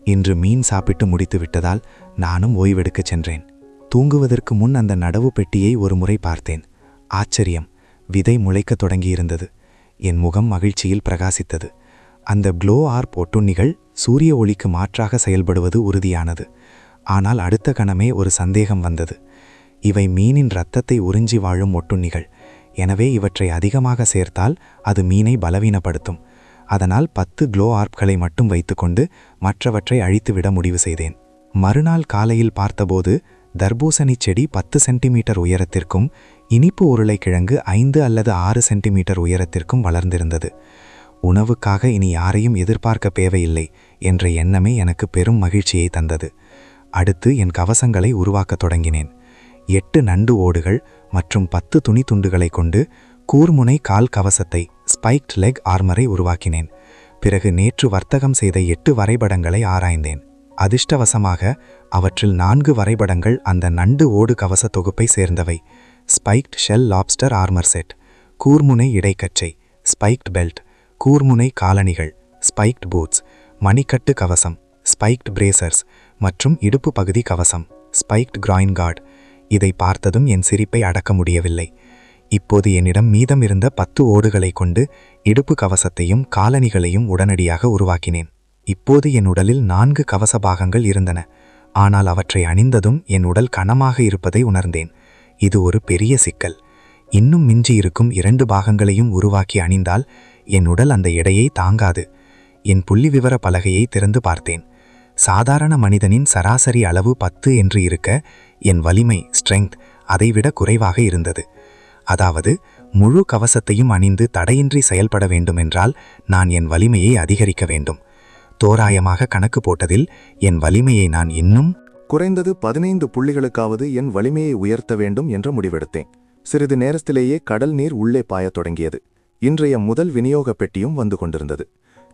இன்று மீன் சாப்பிட்டு முடித்து விட்டதால் நானும் ஓய்வெடுக்கச் சென்றேன். தூங்குவதற்கு முன் அந்த நடவு பெட்டியை ஒரு முறை பார்த்தேன். ஆச்சரியம், விதை முளைக்கத் தொடங்கியிருந்தது. என் முகம் மகிழ்ச்சியில் பிரகாசித்தது. அந்த க்ளோ ஆர்ப் ஒட்டுண்ணிகள் சூரிய ஒளிக்கு மாற்றாக செயல்படுவது உறுதியானது. ஆனால் அடுத்த கணமே ஒரு சந்தேகம் வந்தது. இவை மீனின் இரத்தத்தை உறிஞ்சி வாழும் ஒட்டுண்ணிகள். எனவே இவற்றை அதிகமாக சேர்த்தால் அது மீனை பலவீனப்படுத்தும். அதனால் 10 க்ளோ ஆர்ப்களை மட்டும் வைத்துக்கொண்டு மற்றவற்றை அழித்துவிட முடிவு செய்தேன். மறுநாள் காலையில் பார்த்தபோது தர்பூசணி செடி 10 சென்டிமீட்டர் உயரத்திற்கும் இனிப்பு உருளைக்கிழங்கு 5 அல்லது 6 சென்டிமீட்டர் உயரத்திற்கும் வளர்ந்திருந்தது. உணவுக்காக இனி யாரையும் எதிர்பார்க்க தேவையில்லை என்ற எண்ணமே எனக்கு பெரும் மகிழ்ச்சியை தந்தது. அடுத்து என் கவசங்களை உருவாக்கத் தொடங்கினேன். 8 நண்டு ஓடுகள் மற்றும் 10 துணி துண்டுகளை கொண்டு கூர்முனை கால் கவசத்தை, ஸ்பைக்ட் லெக் ஆர்மரை உருவாக்கினேன். பிறகு நேற்று வர்த்தகம் செய்த 8 வரைபடங்களை ஆராய்ந்தேன். அதிர்ஷ்டவசமாக அவற்றில் 4 வரைபடங்கள் அந்த நண்டு ஓடு கவச தொகுப்பை சேர்ந்தவை. Spiked shell lobster armour set, கூர்முனை இடைக்கச்சை, ஸ்பைக்ட் பெல்ட், கூர்முனை காலணிகள், ஸ்பைக்ட் பூட்ஸ், மணிக்கட்டு கவசம், ஸ்பைக்ட் பிரேசர்ஸ் மற்றும் இடுப்பு பகுதி கவசம், ஸ்பைக்ட் கிராயின் கார்டு. இதை பார்த்ததும் என் சிரிப்பை அடக்க முடியவில்லை. இப்போது என்னிடம் மீதம் இருந்த 10 ஓடுகளை கொண்டு இடுப்பு கவசத்தையும் காலணிகளையும் உடனடியாக உருவாக்கினேன். இப்போது என் உடலில் 4 கவச பாகங்கள் இருந்தன. ஆனால் அவற்றை அணிந்ததும் என் உடல் கனமாக இருப்பதை உணர்ந்தேன். இது ஒரு பெரிய சிக்கல். இன்னும் மிஞ்சியிருக்கும் 2 பாகங்களையும் உருவாக்கி அணிந்தால் என் உடல் அந்த எடையை தாங்காது. என் புள்ளிவிவர பலகையை திறந்து பார்த்தேன். சாதாரண மனிதனின் சராசரி அளவு 10 என்று இருக்க என் வலிமை ஸ்ட்ரெங்த் அதைவிட குறைவாக இருந்தது. அதாவது முழு கவசத்தையும் அணிந்து தடையின்றி செயல்பட வேண்டுமென்றால் நான் என் வலிமையை அதிகரிக்க வேண்டும். தோராயமாக கணக்கு போட்டதில் என் வலிமையை நான் இன்னும் குறைந்தது 15 புள்ளிகளுக்காவது என் வலிமையை உயர்த்த வேண்டும் என்ற முடிவெடுத்தேன். சிறிது நேரத்திலேயே கடல் நீர் உள்ளே பாயத் தொடங்கியது. இன்றைய முதல் விநியோக பெட்டியும் வந்து கொண்டிருந்தது.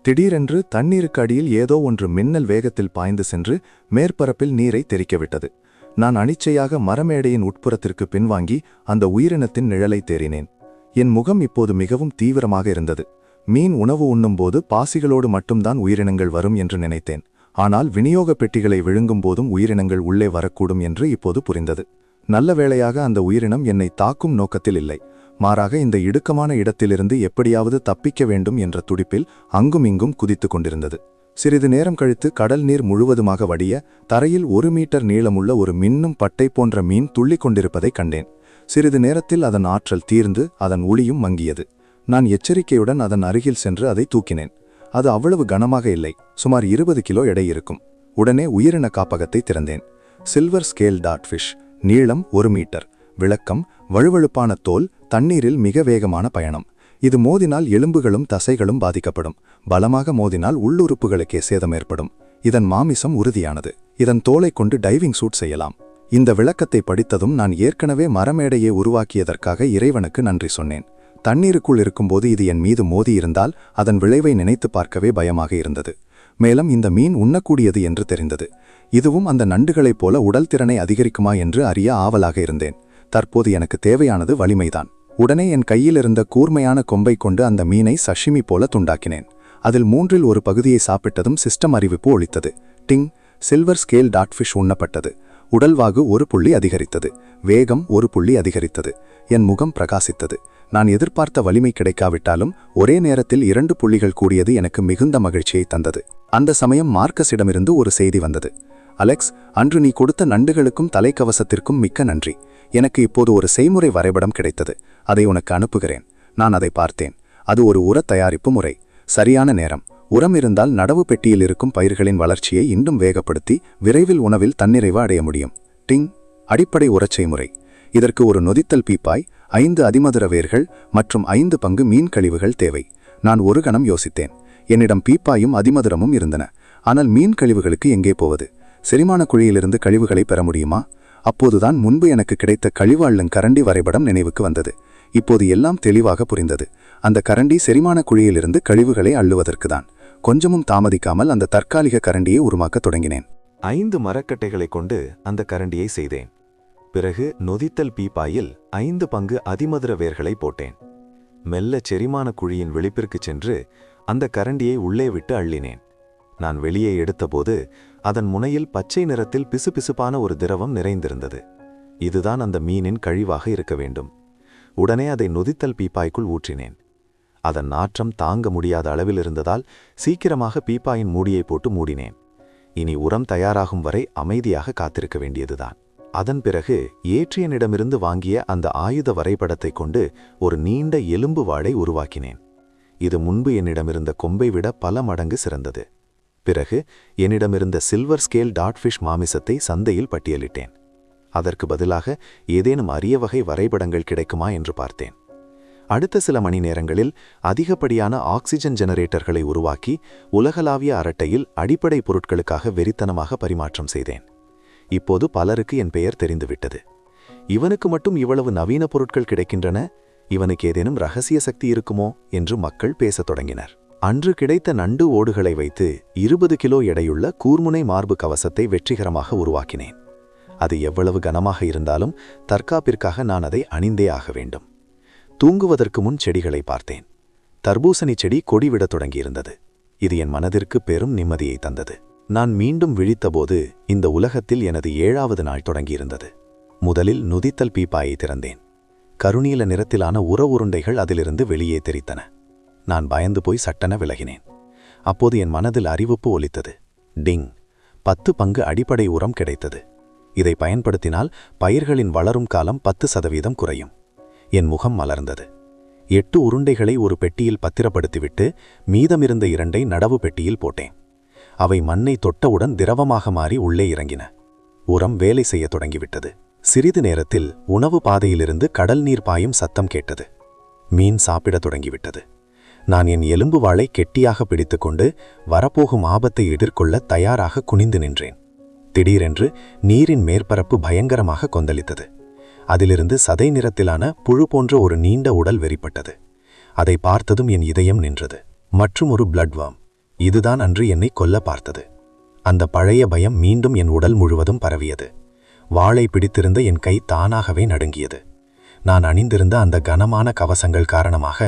திடீரென்று தண்ணீருக்கு அடியில் ஏதோ ஒன்று மின்னல் வேகத்தில் பாய்ந்து சென்று மேற்பரப்பில் நீரை தெறிக்கவிட்டது. நான் அனிச்சையாக மரமேடையின் உட்புறத்திற்கு பின்வாங்கி அந்த உயிரினத்தின் நிழலை தேறினேன். என் முகம் இப்போது மிகவும் தீவிரமாக இருந்தது. மீன் உணவு உண்ணும்போது பாசிகளோடு மட்டும்தான் உயிரினங்கள் வரும் என்று நினைத்தேன். ஆனால் விநியோக பெட்டிகளை விழுங்கும் போதும் உயிரினங்கள் உள்ளே வரக்கூடும் என்று இப்போது புரிந்தது. நல்ல வேளையாக அந்த உயிரினம் என்னை தாக்கும் நோக்கத்தில் இல்லை. மாறாக இந்த இடுக்கமான இடத்திலிருந்து எப்படியாவது தப்பிக்க வேண்டும் என்ற துடிப்பில் அங்கும் இங்கும் குதித்து கொண்டிருந்தது. சிறிது நேரம் கழித்து கடல் நீர் முழுவதுமாக வடிய தரையில் 1 மீட்டர் நீளமுள்ள ஒரு மின்னும் பட்டை போன்ற மீன் துள்ளிக் கொண்டிருப்பதை கண்டேன். சிறிது நேரத்தில் அதன் ஆற்றல் தீர்ந்து அதன் ஒளியும் மங்கியது. நான் எச்சரிக்கையுடன் அதன் அருகில் சென்று அதை தூக்கினேன். அது அவ்வளவு கனமாக இல்லை. சுமார் 20 கிலோ எடை இருக்கும். உடனே உயிரின காப்பகத்தை திறந்தேன். சில்வர் ஸ்கேல் டாட்ஃபிஷ், நீளம் 1 மீட்டர், விளக்கம் வழுவழுப்பான தோல், தண்ணீரில் மிக வேகமான பயணம். இது மோதினால் எலும்புகளும் தசைகளும் பாதிக்கப்படும். பலமாக மோதினால் உள்ளுறுப்புகளுக்கே சேதம் ஏற்படும். இதன் மாமிசம் உறுதியானது. இதன் தோலை கொண்டு டைவிங் சூட் செய்யலாம். இந்த விளக்கத்தை படித்ததும் நான் ஏற்கனவே மரமேடையை உருவாக்கியதற்காக இறைவனுக்கு நன்றி சொன்னேன். தண்ணீருக்குள் இருக்கும்போது இது என் மீது மோதியிருந்தால் அதன் விளைவை நினைத்து பார்க்கவே பயமாக இருந்தது. மேலும் இந்த மீன் உண்ணக்கூடியது என்று தெரிந்தது. இதுவும் அந்த நண்டுகளைப் போல உடல் திறனை அதிகரிக்குமா என்று அறிய ஆவலாக இருந்தேன். தற்போது எனக்கு தேவையானது வலிமைதான். உடனே என் கையில் இருந்த கூர்மையான கொம்பை கொண்டு அந்த மீனை சஷிமி போல துண்டாக்கினேன். அதில் 3இல் 1 பகுதியை சாப்பிட்டதும் சிஸ்டம் அறிவிப்பு ஒலித்தது. டிங்! Silver scale டாட்ஃபிஷ் உண்ணப்பட்டது. உடல்வாகு 1 புள்ளி அதிகரித்தது. வேகம் 1 புள்ளி அதிகரித்தது. என் முகம் பிரகாசித்தது. நான் எதிர்பார்த்த வலிமை கிடைக்காவிட்டாலும் ஒரே நேரத்தில் 2 புள்ளிகள் கூடியது எனக்கு மிகுந்த மகிழ்ச்சியை தந்தது. அந்த சமயம் மார்க்கஸிடமிருந்து ஒரு செய்தி வந்தது. அலெக்ஸ், அன்று நீ கொடுத்த நண்டுகளுக்கும் தலைக்கவசத்திற்கும் மிக்க நன்றி. எனக்கு இப்போது ஒரு செய்முறை வரைபடம் கிடைத்தது. அதை உனக்கு அனுப்புகிறேன். நான் அதை பார்த்தேன். அது ஒரு உர தயாரிப்பு முறை. சரியான நேரம். உரம் இருந்தால் நடவு பெட்டியில் இருக்கும் பயிர்களின் வளர்ச்சியை இன்னும் வேகப்படுத்தி விரைவில் உணவில் தன்னிறைவு அடைய முடியும். டிங்! அடிப்படை உரச் செய்முறை. இதற்கு ஒரு நொதித்தல் பீப்பாய், 5 அதிமதுர வேர்கள் மற்றும் 5 பங்கு மீன் கழிவுகள் தேவை. நான் ஒரு கணம் யோசித்தேன். என்னிடம் பீப்பாயும் அதிமதுரமும் இருந்தன. ஆனால் மீன் கழிவுகளுக்கு எங்கே போவது? செரிமான குழியிலிருந்து கழிவுகளை பெற முடியுமா? அப்போதுதான் முன்பு எனக்கு கிடைத்த கழிவு அள்ளும் கரண்டி வரைபடம் நினைவுக்கு வந்தது. இப்போது எல்லாம் தெளிவாக புரிந்தது. அந்த கரண்டி செரிமான குழியிலிருந்து கழிவுகளை அள்ளுவதற்குதான். கொஞ்சமும் தாமதிக்காமல் அந்த தற்காலிக கரண்டியை உருவாக்கத் தொடங்கினேன். 5 மரக்கட்டைகளை கொண்டு அந்த கரண்டியை செய்தேன். பிறகு நொதித்தல் பீப்பாயில் 5 பங்கு அதிமதுர வேர்களை போட்டேன். மெல்ல செரிமான குழியின் வெளிப்பிற்குச் சென்று அந்த கரண்டியை உள்ளே விட்டு அள்ளினேன். நான் வெளியே எடுத்தபோது அதன் முனையில் பச்சை நிறத்தில் பிசுபிசுப்பான ஒரு திரவம் நிறைந்திருந்தது. இதுதான் அந்த மீனின் கழிவாக இருக்க வேண்டும். உடனே அதை நொதித்தல் பீப்பாய்க்குள் ஊற்றினேன். அதன் நாற்றம் தாங்க முடியாத அளவில் இருந்ததால் சீக்கிரமாக பீப்பாயின் மூடியை போட்டு மூடினேன். இனி உரம் தயாராகும் வரை அமைதியாக காத்திருக்க வேண்டியதுதான். அதன் பிறகு ஏற்றியனிடமிருந்து வாங்கிய அந்த ஆயுத வரைபடத்தை கொண்டு ஒரு நீண்ட எலும்பு வாளை உருவாக்கினேன். இது முன்பு என்னிடமிருந்த கொம்பை விட பல மடங்கு சிறந்தது. பிறகு என்னிடமிருந்த சில்வர் ஸ்கேல் டாட்ஃபிஷ் மாமிசத்தை சந்தையில் பட்டியலிட்டேன். அதற்கு பதிலாக ஏதேனும் அரிய வகை வரைபடங்கள் கிடைக்குமா என்று பார்த்தேன். அடுத்த சில மணி நேரங்களில் அதிகப்படியான ஆக்சிஜன் ஜெனரேட்டர்களை உருவாக்கி உலகளாவிய அரட்டையில் அடிப்படை பொருட்களுக்காக வெறித்தனமாக பரிமாற்றம் செய்தேன். இப்போது பலருக்கு என் பெயர் தெரிந்துவிட்டது. இவனுக்கு மட்டும் இவ்வளவு நவீன பொருட்கள் கிடைக்கின்றன, இவனுக்கு ஏதேனும் ரகசிய சக்தி இருக்குமோ என்று மக்கள் பேசத் தொடங்கினர். அன்று கிடைத்த நண்டு ஓடுகளை வைத்து 20 கிலோ எடையுள்ள கூர்முனை மார்பு கவசத்தை வெற்றிகரமாக உருவாக்கினேன். அது எவ்வளவு கனமாக இருந்தாலும் தற்காப்பிற்காக நான் அதை அணிந்தே ஆக வேண்டும். தூங்குவதற்கு முன் செடிகளை பார்த்தேன். தர்பூசணி செடி கொடிவிடத் தொடங்கியிருந்தது. இது என் மனதிற்கு பெரும் நிம்மதியை தந்தது. நான் மீண்டும் விழித்தபோது இந்த உலகத்தில் எனது 7வது நாள் தொடங்கியிருந்தது. முதலில் நொதித்தல் பீப்பாயை திறந்தேன். கருநீல நிறத்திலான உருண்டைகள் அதிலிருந்து வெளியே தெரித்தன. நான் பயந்து போய் சட்டென விலகினேன். அப்போது என் மனதில் அறிவிப்பு ஒலித்தது. டிங்! 10 பங்கு அடிப்படை உரம் கிடைத்தது. இதை பயன்படுத்தினால் பயிர்களின் வளரும் காலம் 10% குறையும். என் முகம் மலர்ந்தது. 8 உருண்டைகளை ஒரு பெட்டியில் பத்திரப்படுத்திவிட்டு மீதமிருந்த 2ஐ நடவு பெட்டியில் போட்டேன். அவை மண்ணை தொட்டவுடன் திரவமாக மாறி உள்ளே இறங்கின. உரம் வேலை செய்ய தொடங்கிவிட்டது. சிறிது நேரத்தில் உணவு பாதையிலிருந்து கடல் நீர் பாயும் சத்தம் கேட்டது. மீன் சாப்பிடத் தொடங்கிவிட்டது. நான் என் எலும்பு வாளை கெட்டியாக பிடித்துக்கொண்டு வரப்போகும் ஆபத்தை எதிர்கொள்ள தயாராக குனிந்து நின்றேன். திடீரென்று நீரின் மேற்பரப்பு பயங்கரமாக கொந்தளித்தது. அதிலிருந்து சதை நிறத்திலான புழு போன்ற ஒரு நீண்ட உடல் வெறிப்பட்டது. அதை பார்த்ததும் என் இதயம் நின்றது. மற்றும் ஒரு பிளட்வார்ம். இதுதான் அன்று என்னை கொல்ல பார்த்தது. அந்த பழைய பயம் மீண்டும் என் உடல் முழுவதும் பரவியது. வாளை பிடித்திருந்த என் கை தானாகவே நடுங்கியது. நான் அணிந்திருந்த அந்த கனமான கவசங்கள் காரணமாக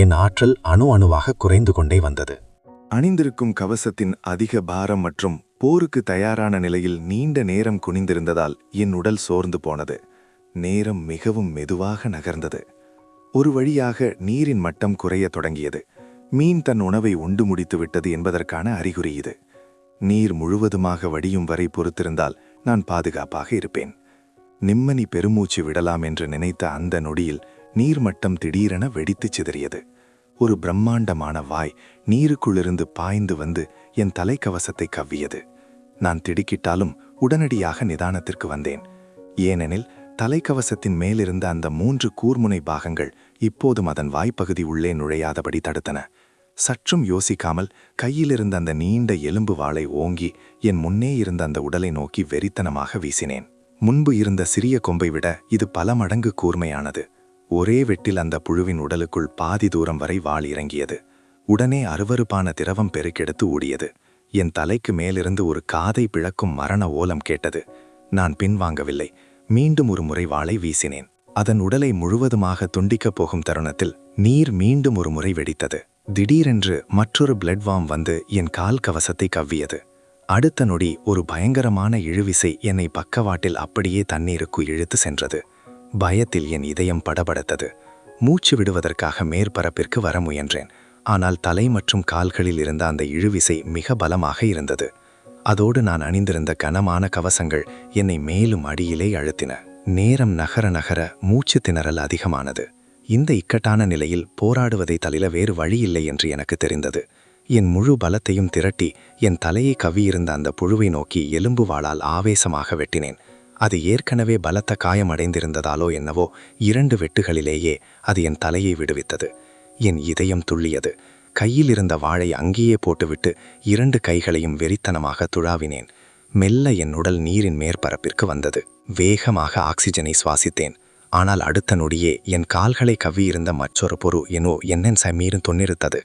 என் ஆற்றல் அணு அணுவாக குறைந்து கொண்டே வந்தது. அணிந்திருக்கும் கவசத்தின் அதிக பாரம் மற்றும் போருக்கு தயாரான நிலையில் நீண்ட நேரம் குனிந்திருந்ததால் என் உடல் சோர்ந்து போனது. நேரம் மிகவும் மெதுவாக நகர்ந்தது. ஒரு வழியாக நீரின் மட்டம் குறையத் தொடங்கியது. மீன் தன் உணவை உண்டு முடித்து விட்டது என்பதற்கான அறிகுறி இது. நீர் முழுவதுமாக வடியும் வரை பொறுத்திருந்தால் நான் பாதுகாப்பாக இருப்பேன். நிம்மதி பெருமூச்சு விடலாம் என்று நினைத்த அந்த நொடியில் நீர்மட்டம் திடீரென வெடித்துச் சிதறியது. ஒரு பிரம்மாண்டமான வாய் நீருக்குள்ளிருந்து பாய்ந்து வந்து என் தலைக்கவசத்தை கவ்வியது. நான் திடுக்கிட்டாலும் உடனடியாக நிதானத்திற்கு வந்தேன். ஏனெனில் தலைக்கவசத்தின் மேலிருந்த அந்த 3 கூர்முனை பாகங்கள் இப்போதும் அதன் வாய்ப்பகுதி உள்ளே நுழையாதபடி தடுத்தன. சற்றும் யோசிக்காமல் கையிலிருந்த அந்த நீண்ட எலும்பு வாளை ஓங்கி என் முன்னே இருந்த அந்த உடலை நோக்கி வெறித்தனமாக வீசினேன். முன்பு இருந்த சிறிய கொம்பை விட இது பல மடங்கு கூர்மையானது. ஒரே வெட்டில் அந்த புழுவின் உடலுக்குள் பாதி தூரம் வரை வாள் இறங்கியது. உடனே அருவருப்பான திரவம் பெருக்கெடுத்து ஓடியது. என் தலைக்கு மேலிருந்து ஒரு காதை பிளக்கும் மரண ஓலம் கேட்டது. நான் பின்வாங்கவில்லை. மீண்டும் ஒரு முறை வாளை வீசினேன். அதன் உடலை முழுவதுமாக துண்டிக்கப் போகும் தருணத்தில் நீர் மீண்டும் ஒரு முறை வெடித்தது. திடீரென்று மற்றொரு பிளட்வார்ம் வந்து என் கால் கவசத்தை கவ்வியது. அடுத்த நொடி ஒரு பயங்கரமான இழுவிசை என்னை பக்கவாட்டில் அப்படியே தண்ணீருக்கு இழுத்து சென்றது. பயத்தில் என் இதயம் படபடத்தது. மூச்சு விடுவதற்காக மேற்பரப்பிற்கு வர முயன்றேன். ஆனால் தலை மற்றும் கால்களில் இருந்த அந்த இழுவிசை மிக பலமாக இருந்தது. அதோடு நான் அணிந்திருந்த கனமான கவசங்கள் என்னை மேலும் அடியிலே அழுத்தின. நேரம் நகர நகர மூச்சு திணறல் அதிகமானது. இந்த இக்கட்டான நிலையில் போராடுவதை தவிர வேறு வழியில்லை என்று எனக்கு தெரிந்தது. என் முழு பலத்தையும் திரட்டி என் தலையை கவ்வியிருந்த அந்த புழுவை நோக்கி எலும்பு வாளால் ஆவேசமாக வெட்டினேன். அது ஏற்கனவே பலத்த காயமடைந்திருந்ததாலோ என்னவோ 2 வெட்டுகளிலேயே அது என் தலையை விடுவித்தது. என் இதயம் துள்ளியது. கையில் இருந்த வாளை அங்கேயே போட்டுவிட்டு 2 கைகளையும் வெறித்தனமாக துழாவினேன். மெல்ல என் உடல் நீரின் மேற்பரப்பிற்கு வந்தது. வேகமாக ஆக்சிஜனை சுவாசித்தேன். ஆனால் அடுத்த நொடியே என் கால்களை கவ்வியிருந்த மற்றொரு பொரு என்னன் மீறும் தொன்னிருத்தது.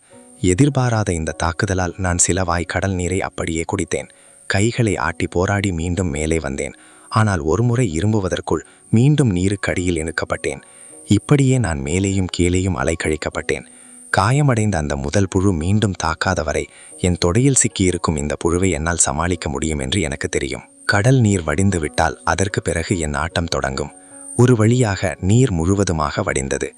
எதிர்பாராத இந்த தாக்குதலால் நான் சில வாய் கடல் நீரை அப்படியே குடித்தேன். கைகளை ஆட்டி போராடி மீண்டும் மேலே வந்தேன். ஆனால் ஒருமுறை இரும்புவதற்குள் மீண்டும் நீருக்கடியில் இழுக்கப்பட்டேன். இப்படியே நான் மேலேயும் கீழேயும் அலைக்கழிக்கப்பட்டேன். காயமடைந்த அந்த முதல் புழு மீண்டும் தாக்காதவரை என் தொடையில் சிக்கியிருக்கும் இந்த புழுவை என்னால் சமாளிக்க முடியும் என்று எனக்கு தெரியும். கடல் நீர் வடிந்து விட்டால் அதற்கு பிறகு என் ஆட்டம் தொடங்கும். ஒரு வழியாக நீர் முழுவதுமாக வடிந்தது.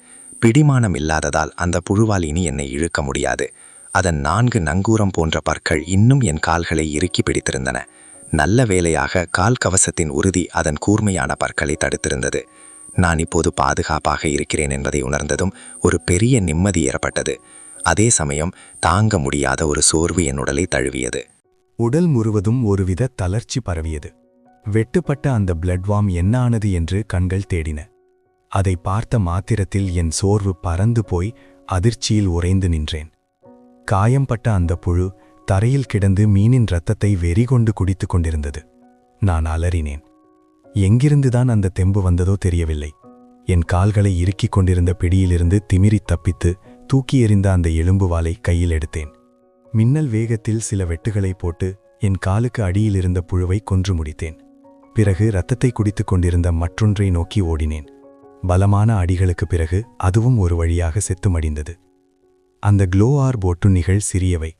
பிடிமானம் இல்லாததால் அந்த புழுவால் இனி என்னை இழுக்க முடியாது. அதன் 4 நங்கூரம் போன்ற பற்கள் இன்னும் என் கால்களை இறுக்கி பிடித்திருந்தன. நல்ல வேளையாக கால் கவசத்தின் உறுதி அதன் கூர்மையான பற்களை தடுத்திருந்தது. நான் இப்போது பாதுகாப்பாக இருக்கிறேன் என்பதை உணர்ந்ததும் ஒரு பெரிய நிம்மதி ஏற்பட்டது. அதே சமயம் தாங்க முடியாத ஒரு சோர்வு என் உடலை தழுவியது. உடல் முழுவதும் ஒருவித தளர்ச்சி பரவியது. வெட்டுப்பட்ட அந்த பிளட்வார்ம் என்ன ஆனது என்று கண்கள் தேடின. அதை பார்த்த மாத்திரத்தில் என் சோர்வு பறந்து போய் அதிர்ச்சியில் உறைந்து நின்றேன். காயம்பட்ட அந்த புழு தரையில் கிடந்து மீனின் இரத்தத்தை வெறிகொண்டு குடித்து கொண்டிருந்தது. நான் அலறினேன். எங்கிருந்துதான் அந்த தெம்பு வந்ததோ தெரியவில்லை. என் கால்களை இறுக்கிக் கொண்டிருந்த பிடியிலிருந்து திமிரித் தப்பித்து தூக்கி எறிந்த அந்த எலும்பு வாளை கையில் எடுத்தேன். மின்னல் வேகத்தில் சில வெட்டுகளை போட்டு என் காலுக்கு அடியிலிருந்த புழுவை கொன்று முடித்தேன். பிறகு இரத்தத்தை குடித்துக் கொண்டிருந்த மற்றொன்றை நோக்கி ஓடினேன். பலமான அடிகளுக்கு பிறகு அதுவும் ஒரு வழியாக செத்து மடிந்தது. அந்த க்ளோஆர் ஒட்டுண்ணிகள் சிறியவை.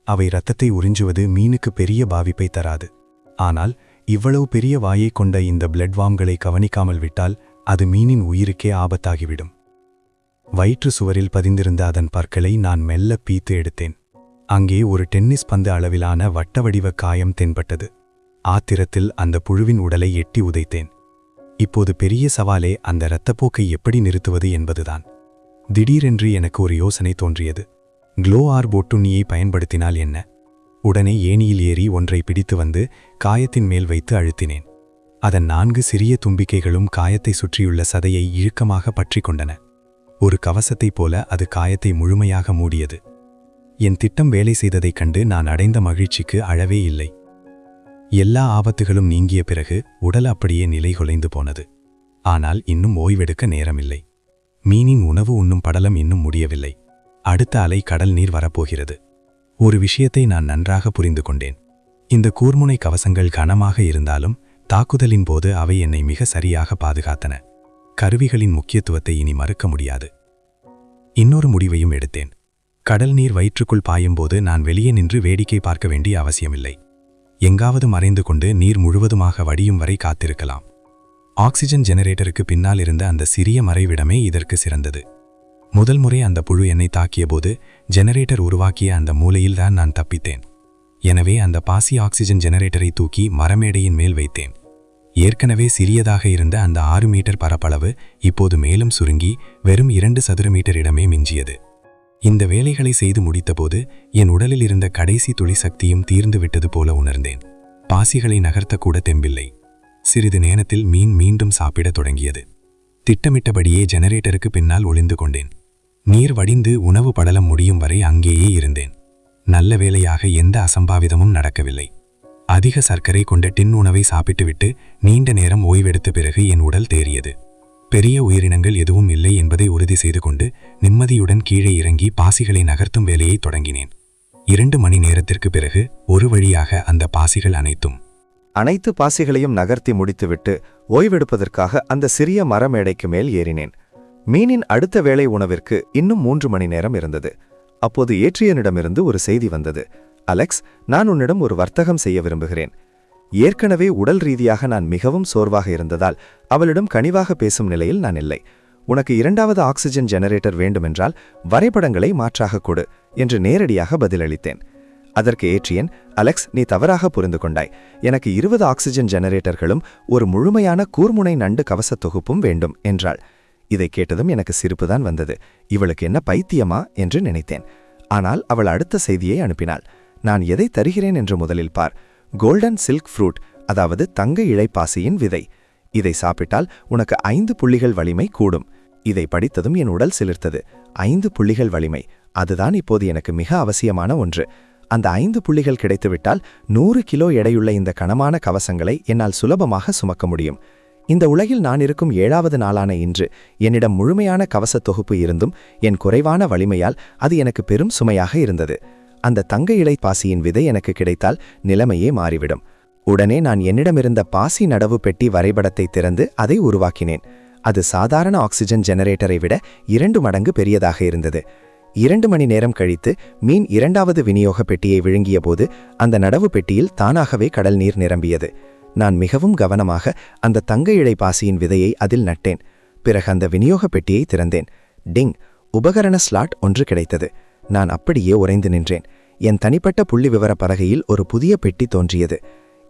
அவை இரத்தத்தை உறிஞ்சுவது மீனுக்கு பெரிய பாதிப்பை தராது. ஆனால் இவ்வளவு பெரிய வாயை கொண்ட இந்த பிளட்வார்ம்களை கவனிக்காமல் விட்டால் அது மீனின் உயிருக்கே ஆபத்தாகிவிடும். வயிற்று சுவரில் பதிந்திருந்த அதன் பற்களை நான் மெல்ல பீத்து எடுத்தேன். அங்கே ஒரு டென்னிஸ் பந்து அளவிலான வட்டவடிவ காயம் தென்பட்டது. ஆத்திரத்தில் அந்த புழுவின் உடலை எட்டி உதைத்தேன். இப்போது பெரிய சவாலே அந்த இரத்தப்போக்கை எப்படி நிறுத்துவது என்பதுதான். திடீரென்று எனக்கு ஒரு யோசனை தோன்றியது. க்ளோ ஆர் பொட்டுண்ணியை பயன்படுத்தினால் என்ன? உடனே ஏணியில் ஏறி ஒன்றை பிடித்து வந்து காயத்தின் மேல் வைத்து அழுத்தினேன். அதன் 4 சிறிய தும்பிக்கைகளும் காயத்தை சுற்றியுள்ள சதையை இழுக்கமாக பற்றி கொண்டன. ஒரு கவசத்தைப் போல அது காயத்தை முழுமையாக மூடியது. என் திட்டம் வேலை செய்ததைக் கண்டு நான் அடைந்த மகிழ்ச்சிக்கு அளவே இல்லை. எல்லா ஆபத்துகளும் நீங்கிய பிறகு உடல் அப்படியே நிலைகுலைந்து போனது. ஆனால் இன்னும் ஓய்வெடுக்க நேரமில்லை. மீனின் உணவு உண்ணும் படலம் இன்னும் முடியவில்லை. அடுத்த அலை கடல் நீர் வரப்போகிறது. ஒரு விஷயத்தை நான் நன்றாக புரிந்து கொண்டேன். இந்த கூர்முனை கவசங்கள் கனமாக இருந்தாலும் தாக்குதலின் போது அவை என்னை மிக சரியாக பாதுகாத்தன. கருவிகளின் முக்கியத்துவத்தை இனி மறுக்க முடியாது. இன்னொரு முடிவையும் எடுத்தேன். கடல் நீர் வயிற்றுக்குள் பாயும்போது நான் வெளியே நின்று வேடிக்கை பார்க்க வேண்டிய அவசியமில்லை. எங்காவது மறைந்து கொண்டு நீர் முழுவதுமாக வடியும் வரை காத்திருக்கலாம். ஆக்சிஜன் ஜெனரேட்டருக்கு பின்னால் இருந்த அந்த சிறிய மறைவிடமே இதற்கு சிறந்தது. முதல் முறை அந்த புழு என்னை தாக்கியபோது ஜெனரேட்டர் உருவாக்கிய அந்த மூலையில்தான் நான் தப்பித்தேன். எனவே அந்த பாசி ஆக்சிஜன் ஜெனரேட்டரை தூக்கி மரமேடையின் மேல் வைத்தேன். ஏற்கனவே சிறியதாக இருந்த அந்த 6 மீட்டர் பரப்பளவு இப்போது மேலும் சுருங்கி வெறும் 2 சதுர மீட்டர் இடமே மிஞ்சியது. இந்த வேலைகளை செய்து முடித்தபோது என் உடலில் இருந்த கடைசி துளி சக்தியும் தீர்ந்து விட்டது போல உணர்ந்தேன். பாசிகளை நகர்த்தக்கூட தெம்பில்லை. சிறிது நேரத்தில் மீன் மீண்டும் சாப்பிடத் தொடங்கியது. திட்டமிட்டபடியே ஜெனரேட்டருக்கு பின்னால் ஒளிந்து கொண்டேன். நீர் வடிந்து உணவு படலம் முடியும் வரை அங்கேயே இருந்தேன். நல்ல வேளையாக எந்த அசம்பாவிதமும் நடக்கவில்லை. அதிக சர்க்கரை கொண்ட டின் உணவை சாப்பிட்டுவிட்டு நீண்ட நேரம் ஓய்வெடுத்த பிறகு என் உடல் தேறியது. பெரிய உயிரினங்கள் எதுவும் இல்லை என்பதை உறுதி செய்து கொண்டு நிம்மதியுடன் கீழே இறங்கி பாசிகளை நகர்த்தும் வேலையை தொடங்கினேன். 2 மணி நேரத்திற்கு பிறகு ஒரு வழியாக அந்த பாசிகள் அனைத்து பாசிகளையும் நகர்த்தி முடித்துவிட்டு ஓய்வெடுப்பதற்காக அந்த சிறிய மரமேடைக்கு மேல் ஏறினேன். மீனின் அடுத்த வேளை உணவிற்கு இன்னும் 3 மணி நேரம் இருந்தது. அப்போது ஏற்றியனிடமிருந்து ஒரு செய்தி வந்தது. அலெக்ஸ், நான் உன்னிடம் ஒரு வர்த்தகம் செய்ய விரும்புகிறேன். ஏற்கனவே உடல் ரீதியாக நான் மிகவும் சோர்வாக இருந்ததால் அவளிடம் கனிவாக பேசும் நிலையில் நான் இல்லை. உனக்கு 2வது ஆக்சிஜன் ஜெனரேட்டர் வேண்டுமென்றால் வரைபடங்களை மாற்றாக கொடு என்று நேரடியாக பதிலளித்தேன். அதற்கு ஏற்றியன், அலெக்ஸ், நீ தவறாக புரிந்து கொண்டாய். எனக்கு 20 ஆக்சிஜன் ஜெனரேட்டர்களும் ஒரு முழுமையான கூர்முனை நண்டு கவச தொகுப்பும் வேண்டும் என்றாள். இதை கேட்டதும் எனக்கு சிரிப்புதான் வந்தது. இவளுக்கு என்ன பைத்தியமா என்று நினைத்தேன். ஆனால் அவள் அடுத்த செய்தியை அனுப்பினாள். நான் எதை தருகிறேன் என்று முதலில் பார். கோல்டன் சில்க் ஃப்ரூட், அதாவது தங்க இழைப்பாசியின் விதை. இதை சாப்பிட்டால் உனக்கு 5 புள்ளிகள் வலிமை கூடும். இதை படித்ததும் என் உடல் சிலிர்த்தது. 5 புள்ளிகள் வலிமை, அதுதான் இப்போது எனக்கு மிக அவசியமான ஒன்று. அந்த 5 புள்ளிகள் கிடைத்துவிட்டால் 100 கிலோ எடையுள்ள இந்த கனமான கவசங்களை என்னால் சுலபமாக சுமக்க முடியும். இந்த உலகில் நான் இருக்கும் 7வது நாளான இன்று என்னிடம் முழுமையான கவச தொகுப்பு இருந்தும் என் குறைவான வலிமையால் அது எனக்கு பெரும் சுமையாக இருந்தது. அந்த தங்க இலை பாசியின் விதை எனக்கு கிடைத்தால் நிலைமையே மாறிவிடும். உடனே நான் என்னிடமிருந்த பாசி நடவு பெட்டி வரைபடத்தை திறந்து அதை உருவாக்கினேன். அது சாதாரண ஆக்சிஜன் ஜெனரேட்டரை விட 2 மடங்கு பெரியதாக இருந்தது. 2 மணி நேரம் கழித்து மீன் 2வது விநியோக பெட்டியை விழுங்கிய போது அந்த நடவு பெட்டியில் தானாகவே கடல் நீர் நிரம்பியது. நான் மிகவும் கவனமாக அந்த தங்க இழை பாசியின் விதையை அதில் நட்டேன். பிறகு அந்த விநியோக பெட்டியை திறந்தேன். டிங், உபகரண ஸ்லாட் ஒன்று கிடைத்தது. நான் அப்படியே உறைந்து நின்றேன். என் தனிப்பட்ட புள்ளி விவர பலகையில் ஒரு புதிய பெட்டி தோன்றியது.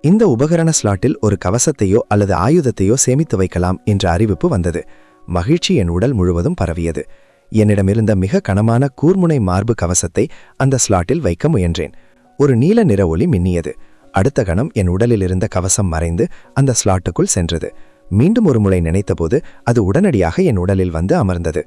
இந்த உபகரண ஸ்லாட்டில் ஒரு கவசத்தையோ அல்லது ஆயுதத்தையோ சேமித்து வைக்கலாம் என்ற அறிவிப்பு வந்தது. மகிழ்ச்சி என் உடல் முழுவதும் பரவியது. என்னிடமிருந்த மிக கனமான கூர்முனை மார்பு கவசத்தை அந்த ஸ்லாட்டில் வைக்க முயன்றேன். ஒரு நீல நிற ஒளி மின்னியது. அடுத்த கணம் என் உடலில் இருந்த கவசம் மறைந்து அந்த ஸ்லாட்டுக்குள் சென்றது. மீண்டும் ஒரு முறை நினைத்தபோது அது உடனடியாக என் உடலில் வந்து அமர்ந்தது.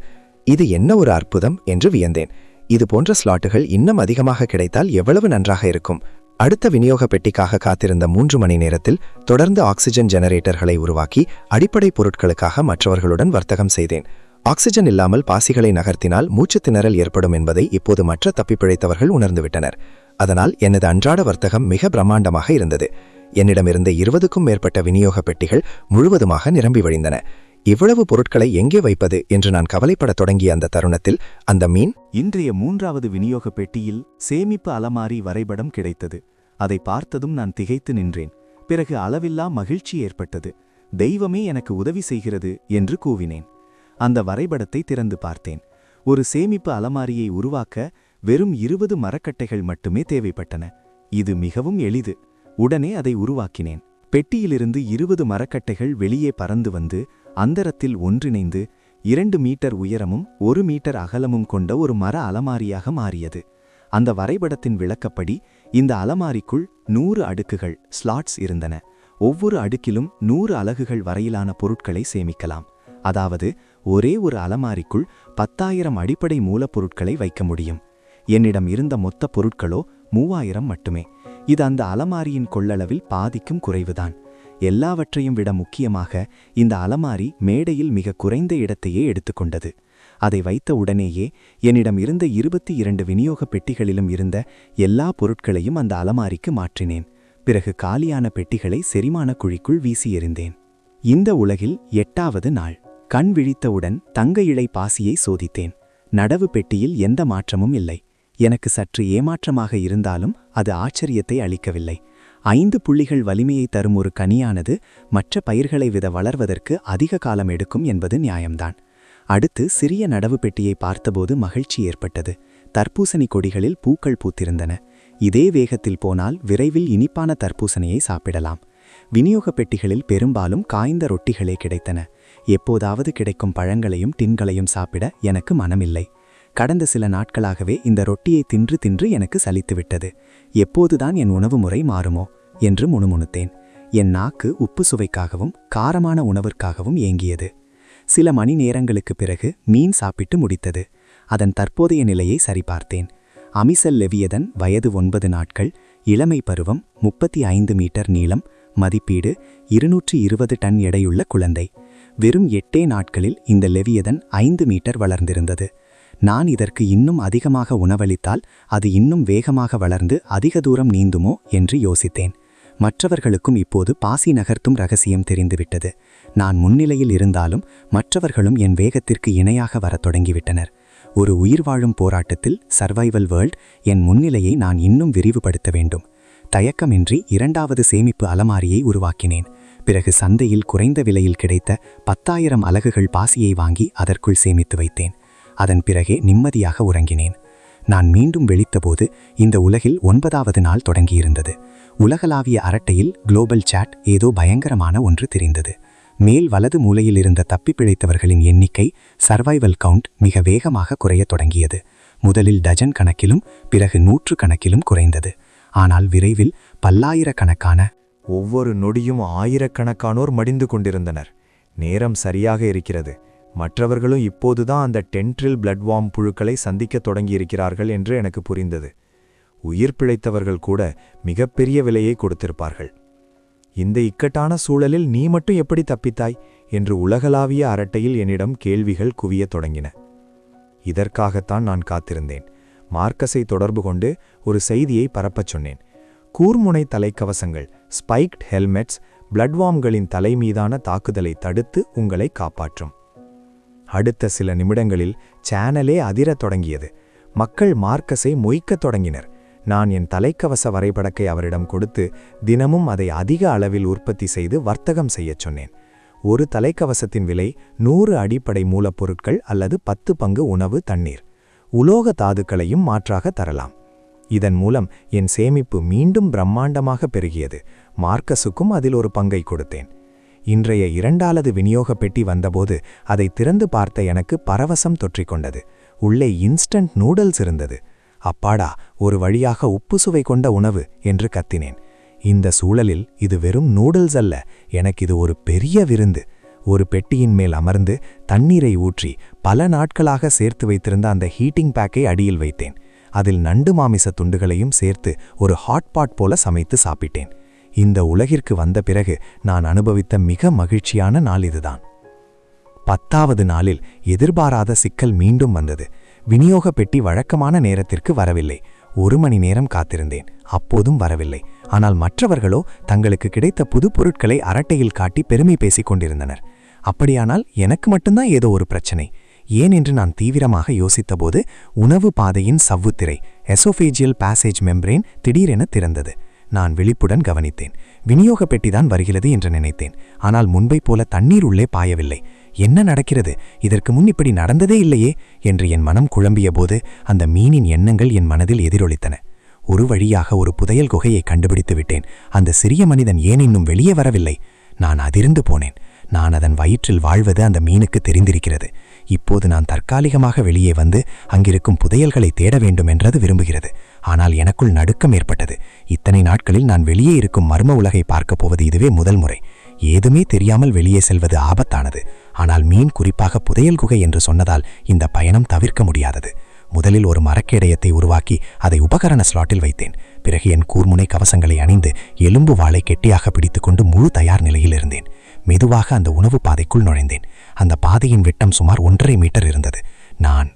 இது என்ன ஒரு அற்புதம் என்று வியந்தேன். இது போன்ற ஸ்லாட்டுகள் இன்னும் அதிகமாக கிடைத்தால் எவ்வளவு நன்றாக இருக்கும். அடுத்த விநியோக பெட்டிக்காக காத்திருந்த 3 மணி நேரத்தில் தொடர்ந்து ஆக்சிஜன் ஜெனரேட்டர்களை உருவாக்கி அடிப்படை பொருட்களுக்காக மற்றவர்களுடன் வர்த்தகம் செய்தேன். ஆக்சிஜன் இல்லாமல் பாசிகளை நகர்த்தினால் மூச்சு திணறல் ஏற்படும் என்பதை இப்போது மற்ற தப்பிப்பிழைத்தவர்கள் உணர்ந்துவிட்டனர். அதனால் எனது அன்றாட வர்த்தகம் மிக பிரம்மாண்டமாக இருந்தது. என்னிடமிருந்த 20க்கும் மேற்பட்ட விநியோக பெட்டிகள் முழுவதுமாக நிரம்பி வழிந்தன. இவ்வளவு பொருட்களை எங்கே வைப்பது என்று நான் கவலைப்படத் தொடங்கிய அந்த தருணத்தில் அந்த மீன் இன்றைய 3வது விநியோக பெட்டியில் சேமிப்பு அலமாரி வரைபடம் கிடைத்தது. அதை பார்த்ததும் நான் திகைத்து நின்றேன். பிறகு அளவில்லா மகிழ்ச்சி ஏற்பட்டது. தெய்வமே எனக்கு உதவி செய்கிறது என்று கூவினேன். அந்த வரைபடத்தை திறந்து பார்த்தேன். ஒரு சேமிப்பு அலமாரியை உருவாக்க வெறும் 20 மரக்கட்டைகள் மட்டுமே தேவைப்பட்டன. இது மிகவும் எளிது. உடனே அதை உருவாக்கினேன். பெட்டியிலிருந்து 20 மரக்கட்டைகள் வெளியே பறந்து வந்து அந்தரத்தில் ஒன்றிணைந்து 2 மீட்டர் உயரமும் 1 மீட்டர் அகலமும் கொண்ட ஒரு மர அலமாரியாக மாறியது. அந்த வரைபடத்தின் விளக்கப்படி இந்த அலமாரிக்குள் 100 அடுக்குகள் ஸ்லாட்ஸ் இருந்தன. ஒவ்வொரு அடுக்கிலும் 100 அலகுகள் வரையிலான பொருட்களை சேமிக்கலாம். அதாவது ஒரே ஒரு அலமாரிக்குள் 10,000 அடிப்படை மூலப்பொருட்களை வைக்க முடியும். என்னிடம் இருந்த மொத்த பொருட்களோ 3000 மட்டுமே. இது அந்த அலமாரியின் கொள்ளளவில் பாதிக்கும் குறைவுதான். எல்லாவற்றையும் விட முக்கியமாக இந்த அலமாரி மேடையில் மிக குறைந்த இடத்தையே எடுத்துக்கொண்டது. அதை வைத்த உடனேயே என்னிடம் இருந்த 22 விநியோக பெட்டிகளிலும் இருந்த எல்லா பொருட்களையும் அந்த அலமாரிக்கு மாற்றினேன். பிறகு காலியான பெட்டிகளை செரிமான குழிக்குள் வீசி எறிந்தேன். இந்த உலகில் 8வது நாள். கண் விழித்தவுடன் தங்க இழை பாசியை சோதித்தேன். நடவு பெட்டியில் எந்த மாற்றமும் இல்லை. எனக்கு சற்று ஏமாற்றமாக இருந்தாலும் அது ஆச்சரியத்தை அளிக்கவில்லை. 5 புள்ளிகள் வலிமையை தரும் ஒரு கனியானது மற்ற பயிர்களை விட வளர்வதற்கு அதிக காலம் எடுக்கும் என்பது நியாயம்தான். அடுத்து சிறிய நடவு பெட்டியை பார்த்தபோது மகிழ்ச்சி ஏற்பட்டது. தர்பூசணி கொடிகளில் பூக்கள் பூத்திருந்தன. இதே வேகத்தில் போனால் விரைவில் இனிப்பான தர்பூசணியை சாப்பிடலாம். விநியோக பெட்டிகளில் பெரும்பாலும் காய்ந்த ரொட்டிகளே கிடைத்தன. எப்போதாவது கிடைக்கும் பழங்களையும் டின்களையும் சாப்பிட எனக்கு மனமில்லை. கடந்த சில நாட்களாகவே இந்த ரொட்டியை தின்று தின்று எனக்கு சலித்துவிட்டது. எப்போதுதான் என் உணவு முறை மாறுமோ என்று முணுமுணுத்தேன். என் நாக்கு உப்பு சுவைக்காகவும் காரமான உணவிற்காகவும் ஏங்கியது. சில மணி நேரங்களுக்குப் பிறகு மீன் சாப்பிட்டு முடித்தது. அதன் தற்போதைய நிலையை சரிபார்த்தேன். அமிசல் லெவியதன், வயது 9 நாட்கள், இளமை பருவம், 35 மீட்டர் நீளம், மதிப்பீடு 220 டன் எடையுள்ள குழந்தை. வெறும் 8 நாட்களில் இந்த லெவியதன் 5 மீட்டர் வளர்ந்திருந்தது. நான் இதற்கு இன்னும் அதிகமாக உணவளித்தால் அது இன்னும் வேகமாக வளர்ந்து அதிக தூரம் நீந்துமோ என்று யோசித்தேன். மற்றவர்களுக்கும் இப்போது பாசி நகர்த்தும் ரகசியம் தெரிந்துவிட்டது. நான் முன்னிலையில் இருந்தாலும் மற்றவர்களும் என் வேகத்திற்கு இணையாக வரத் தொடங்கிவிட்டனர். ஒரு உயிர் வாழும் போராட்டத்தில் சர்வைவல் வேர்ல்ட் என் முன்னிலையை நான் இன்னும் விரிவுபடுத்த வேண்டும். தயக்கமின்றி 2வது சேமிப்பு அலமாரியை உருவாக்கினேன். பிறகு சந்தையில் குறைந்த விலையில் கிடைத்த 10,000 அலகுகள் பாசியை வாங்கி அதற்குள் சேமித்து வைத்தேன். அதன் பிறகே நிம்மதியாக உறங்கினேன். நான் மீண்டும் விழித்தபோது இந்த உலகில் 9வது நாள் தொடங்கியிருந்தது. உலகளாவிய அரட்டையில் குளோபல் சாட் ஏதோ பயங்கரமான ஒன்று தெரிந்தது. மேல் வலது மூலையில் இருந்த தப்பிப்பிழைத்தவர்களின் எண்ணிக்கை, சர்வைவல் கவுண்ட், மிக வேகமாக குறையத் தொடங்கியது. முதலில் டஜன் கணக்கிலும் பிறகு 100 கணக்கிலும் குறைந்தது. ஆனால் விரைவில் பல்லாயிரக்கணக்கான, ஒவ்வொரு நொடியும் ஆயிரக்கணக்கானோர் மடிந்து கொண்டிருந்தனர். நேரம் சரியாக இருக்கிறது. மற்றவர்களும் இப்போதுதான் அந்த டென்ட்ரில் பிளட்வார்ம் புழுக்களை சந்திக்கத் தொடங்கியிருக்கிறார்கள் என்று எனக்கு புரிந்தது. உயிர் பிழைத்தவர்கள் கூட மிகப்பெரிய விலையை கொடுத்திருப்பார்கள். இந்த இக்கட்டான சூழலில் நீ மட்டும் எப்படி தப்பித்தாய் என்று உலகளாவிய அரட்டையில் என்னிடம் கேள்விகள் குவியத் தொடங்கின. இதற்காகத்தான் நான் காத்திருந்தேன். மார்க்கஸை தொடர்பு கொண்டு ஒரு செய்தியை பரப்பச் சொன்னேன். கூர்முனை தலைக்கவசங்கள், ஸ்பைக்ட் ஹெல்மெட்ஸ், பிளட்வார்ம்களின் தலைமீதான தாக்குதலை தடுத்து உங்களை காப்பாற்றும். அடுத்த சில நிமிடங்களில் சேனலே அதிரத் தொடங்கியது. மக்கள் மார்க்கஸை மொய்க்கத் தொடங்கினர். நான் என் தலைக்கவச வரைபடத்தை அவரிடம் கொடுத்து தினமும் அதை அதிக அளவில் உற்பத்தி செய்து வர்த்தகம் செய்யச் சொன்னேன். ஒரு தலைக்கவசத்தின் விலை 100 அடிப்படை மூலப்பொருட்கள் அல்லது 10 பங்கு உணவு, தண்ணீர், உலோக தாதுக்களையும் மாற்றாக தரலாம். இதன் மூலம் என் சேமிப்பு மீண்டும் பிரம்மாண்டமாக பெருகியது. மார்க்கஸுக்கும் அதில் ஒரு பங்கை கொடுத்தேன். இன்றைய 2வது விநியோக பெட்டி வந்தபோது அதை திறந்து பார்த்த எனக்கு பரவசம் தொற்றிக்கொண்டது. உள்ளே இன்ஸ்டன்ட் நூடல்ஸ் இருந்தது. அப்பாடா, ஒரு வழியாக உப்பு சுவை கொண்ட உணவு என்று கத்தினேன். இந்த சூழலில் இது வெறும் நூடல்ஸ் அல்ல, எனக்கு இது ஒரு பெரிய விருந்து. ஒரு பெட்டியின் மேல் அமர்ந்து தண்ணீரை ஊற்றி பல நாட்களாக சேர்த்து வைத்திருந்த அந்த ஹீட்டிங் பேக்கை அடியில் வைத்தேன். அதில் நண்டு மாமிச துண்டுகளையும் சேர்த்து ஒரு ஹாட்பாட் போல சமைத்து சாப்பிட்டேன். இந்த உலகிற்கு வந்த பிறகு நான் அனுபவித்த மிக மகிழ்ச்சியான நாள் இதுதான். 10வது நாளில் எதிர்பாராத சிக்கல் மீண்டும் வந்தது. விநியோக பெட்டி வழக்கமான நேரத்திற்கு வரவில்லை. 1 மணி நேரம் காத்திருந்தேன். அப்போதும் வரவில்லை. ஆனால் மற்றவர்களோ தங்களுக்கு கிடைத்த புது பொருட்களை அரட்டையில் காட்டி பெருமை பேசிக் கொண்டிருந்தனர். அப்படியானால் எனக்கு மட்டும்தான் ஏதோ ஒரு பிரச்சனை ஏன் என்று நான் தீவிரமாக யோசித்தபோது உணவு பாதையின் சவ்வுத்திரை, எசோஃபேஜியல் பாசேஜ் மெம்ப்ரேன், திடீரென திறந்தது. நான் விழிப்புடன் கவனித்தேன். விநியோக பெட்டிதான் வருகிறது என்று நினைத்தேன். ஆனால் முன்பைப் போல தண்ணீர் உள்ளே பாயவில்லை. என்ன நடக்கிறது? இதற்கு முன் இப்படி நடந்ததே இல்லையே என்று என் மனம் குழம்பியபோது அந்த மீனின் எண்ணங்கள் என் மனதில் எதிரொலித்தன. ஒரு வழியாக ஒரு புதையல் குகையை கண்டுபிடித்து விட்டேன். அந்த சிறிய மனிதன் ஏன் இன்னும் வெளியே வரவில்லை? நான் அதிர்ந்து போனேன். நான் அதன் வயிற்றில் வாழ்வது அந்த மீனுக்கு தெரிந்திருக்கிறது. இப்போது நான் தற்காலிகமாக வெளியே வந்து அங்கிருக்கும் புதையல்களை தேட வேண்டும் என்றது விரும்புகிறது. ஆனால் எனக்குள் நடுக்கம் ஏற்பட்டது. இத்தனை நாட்களில் நான் வெளியே இருக்கும் மர்ம உலகை பார்க்கப் போவது இதுவே முதல் முறை. ஏதுமே தெரியாமல் வெளியே செல்வது ஆபத்தானது. ஆனால் மீன் குறிப்பாக புதையல் குகை என்று சொன்னதால் இந்த பயணம் தவிர்க்க முடியாதது. முதலில் ஒரு மரக்கேடயத்தை உருவாக்கி அதை உபகரண ஸ்லாட்டில் வைத்தேன். பிறகு என் கூர்முனை கவசங்களை அணிந்து எலும்பு வாளை கெட்டியாக பிடித்துக்கொண்டு முழு தயார் நிலையில் இருந்தேன். மெதுவாக அந்த உணவு பாதைக்குள் நுழைந்தேன். அந்த பாதையின் விட்டம் சுமார் 1.5 மீட்டர் இருந்தது. நான்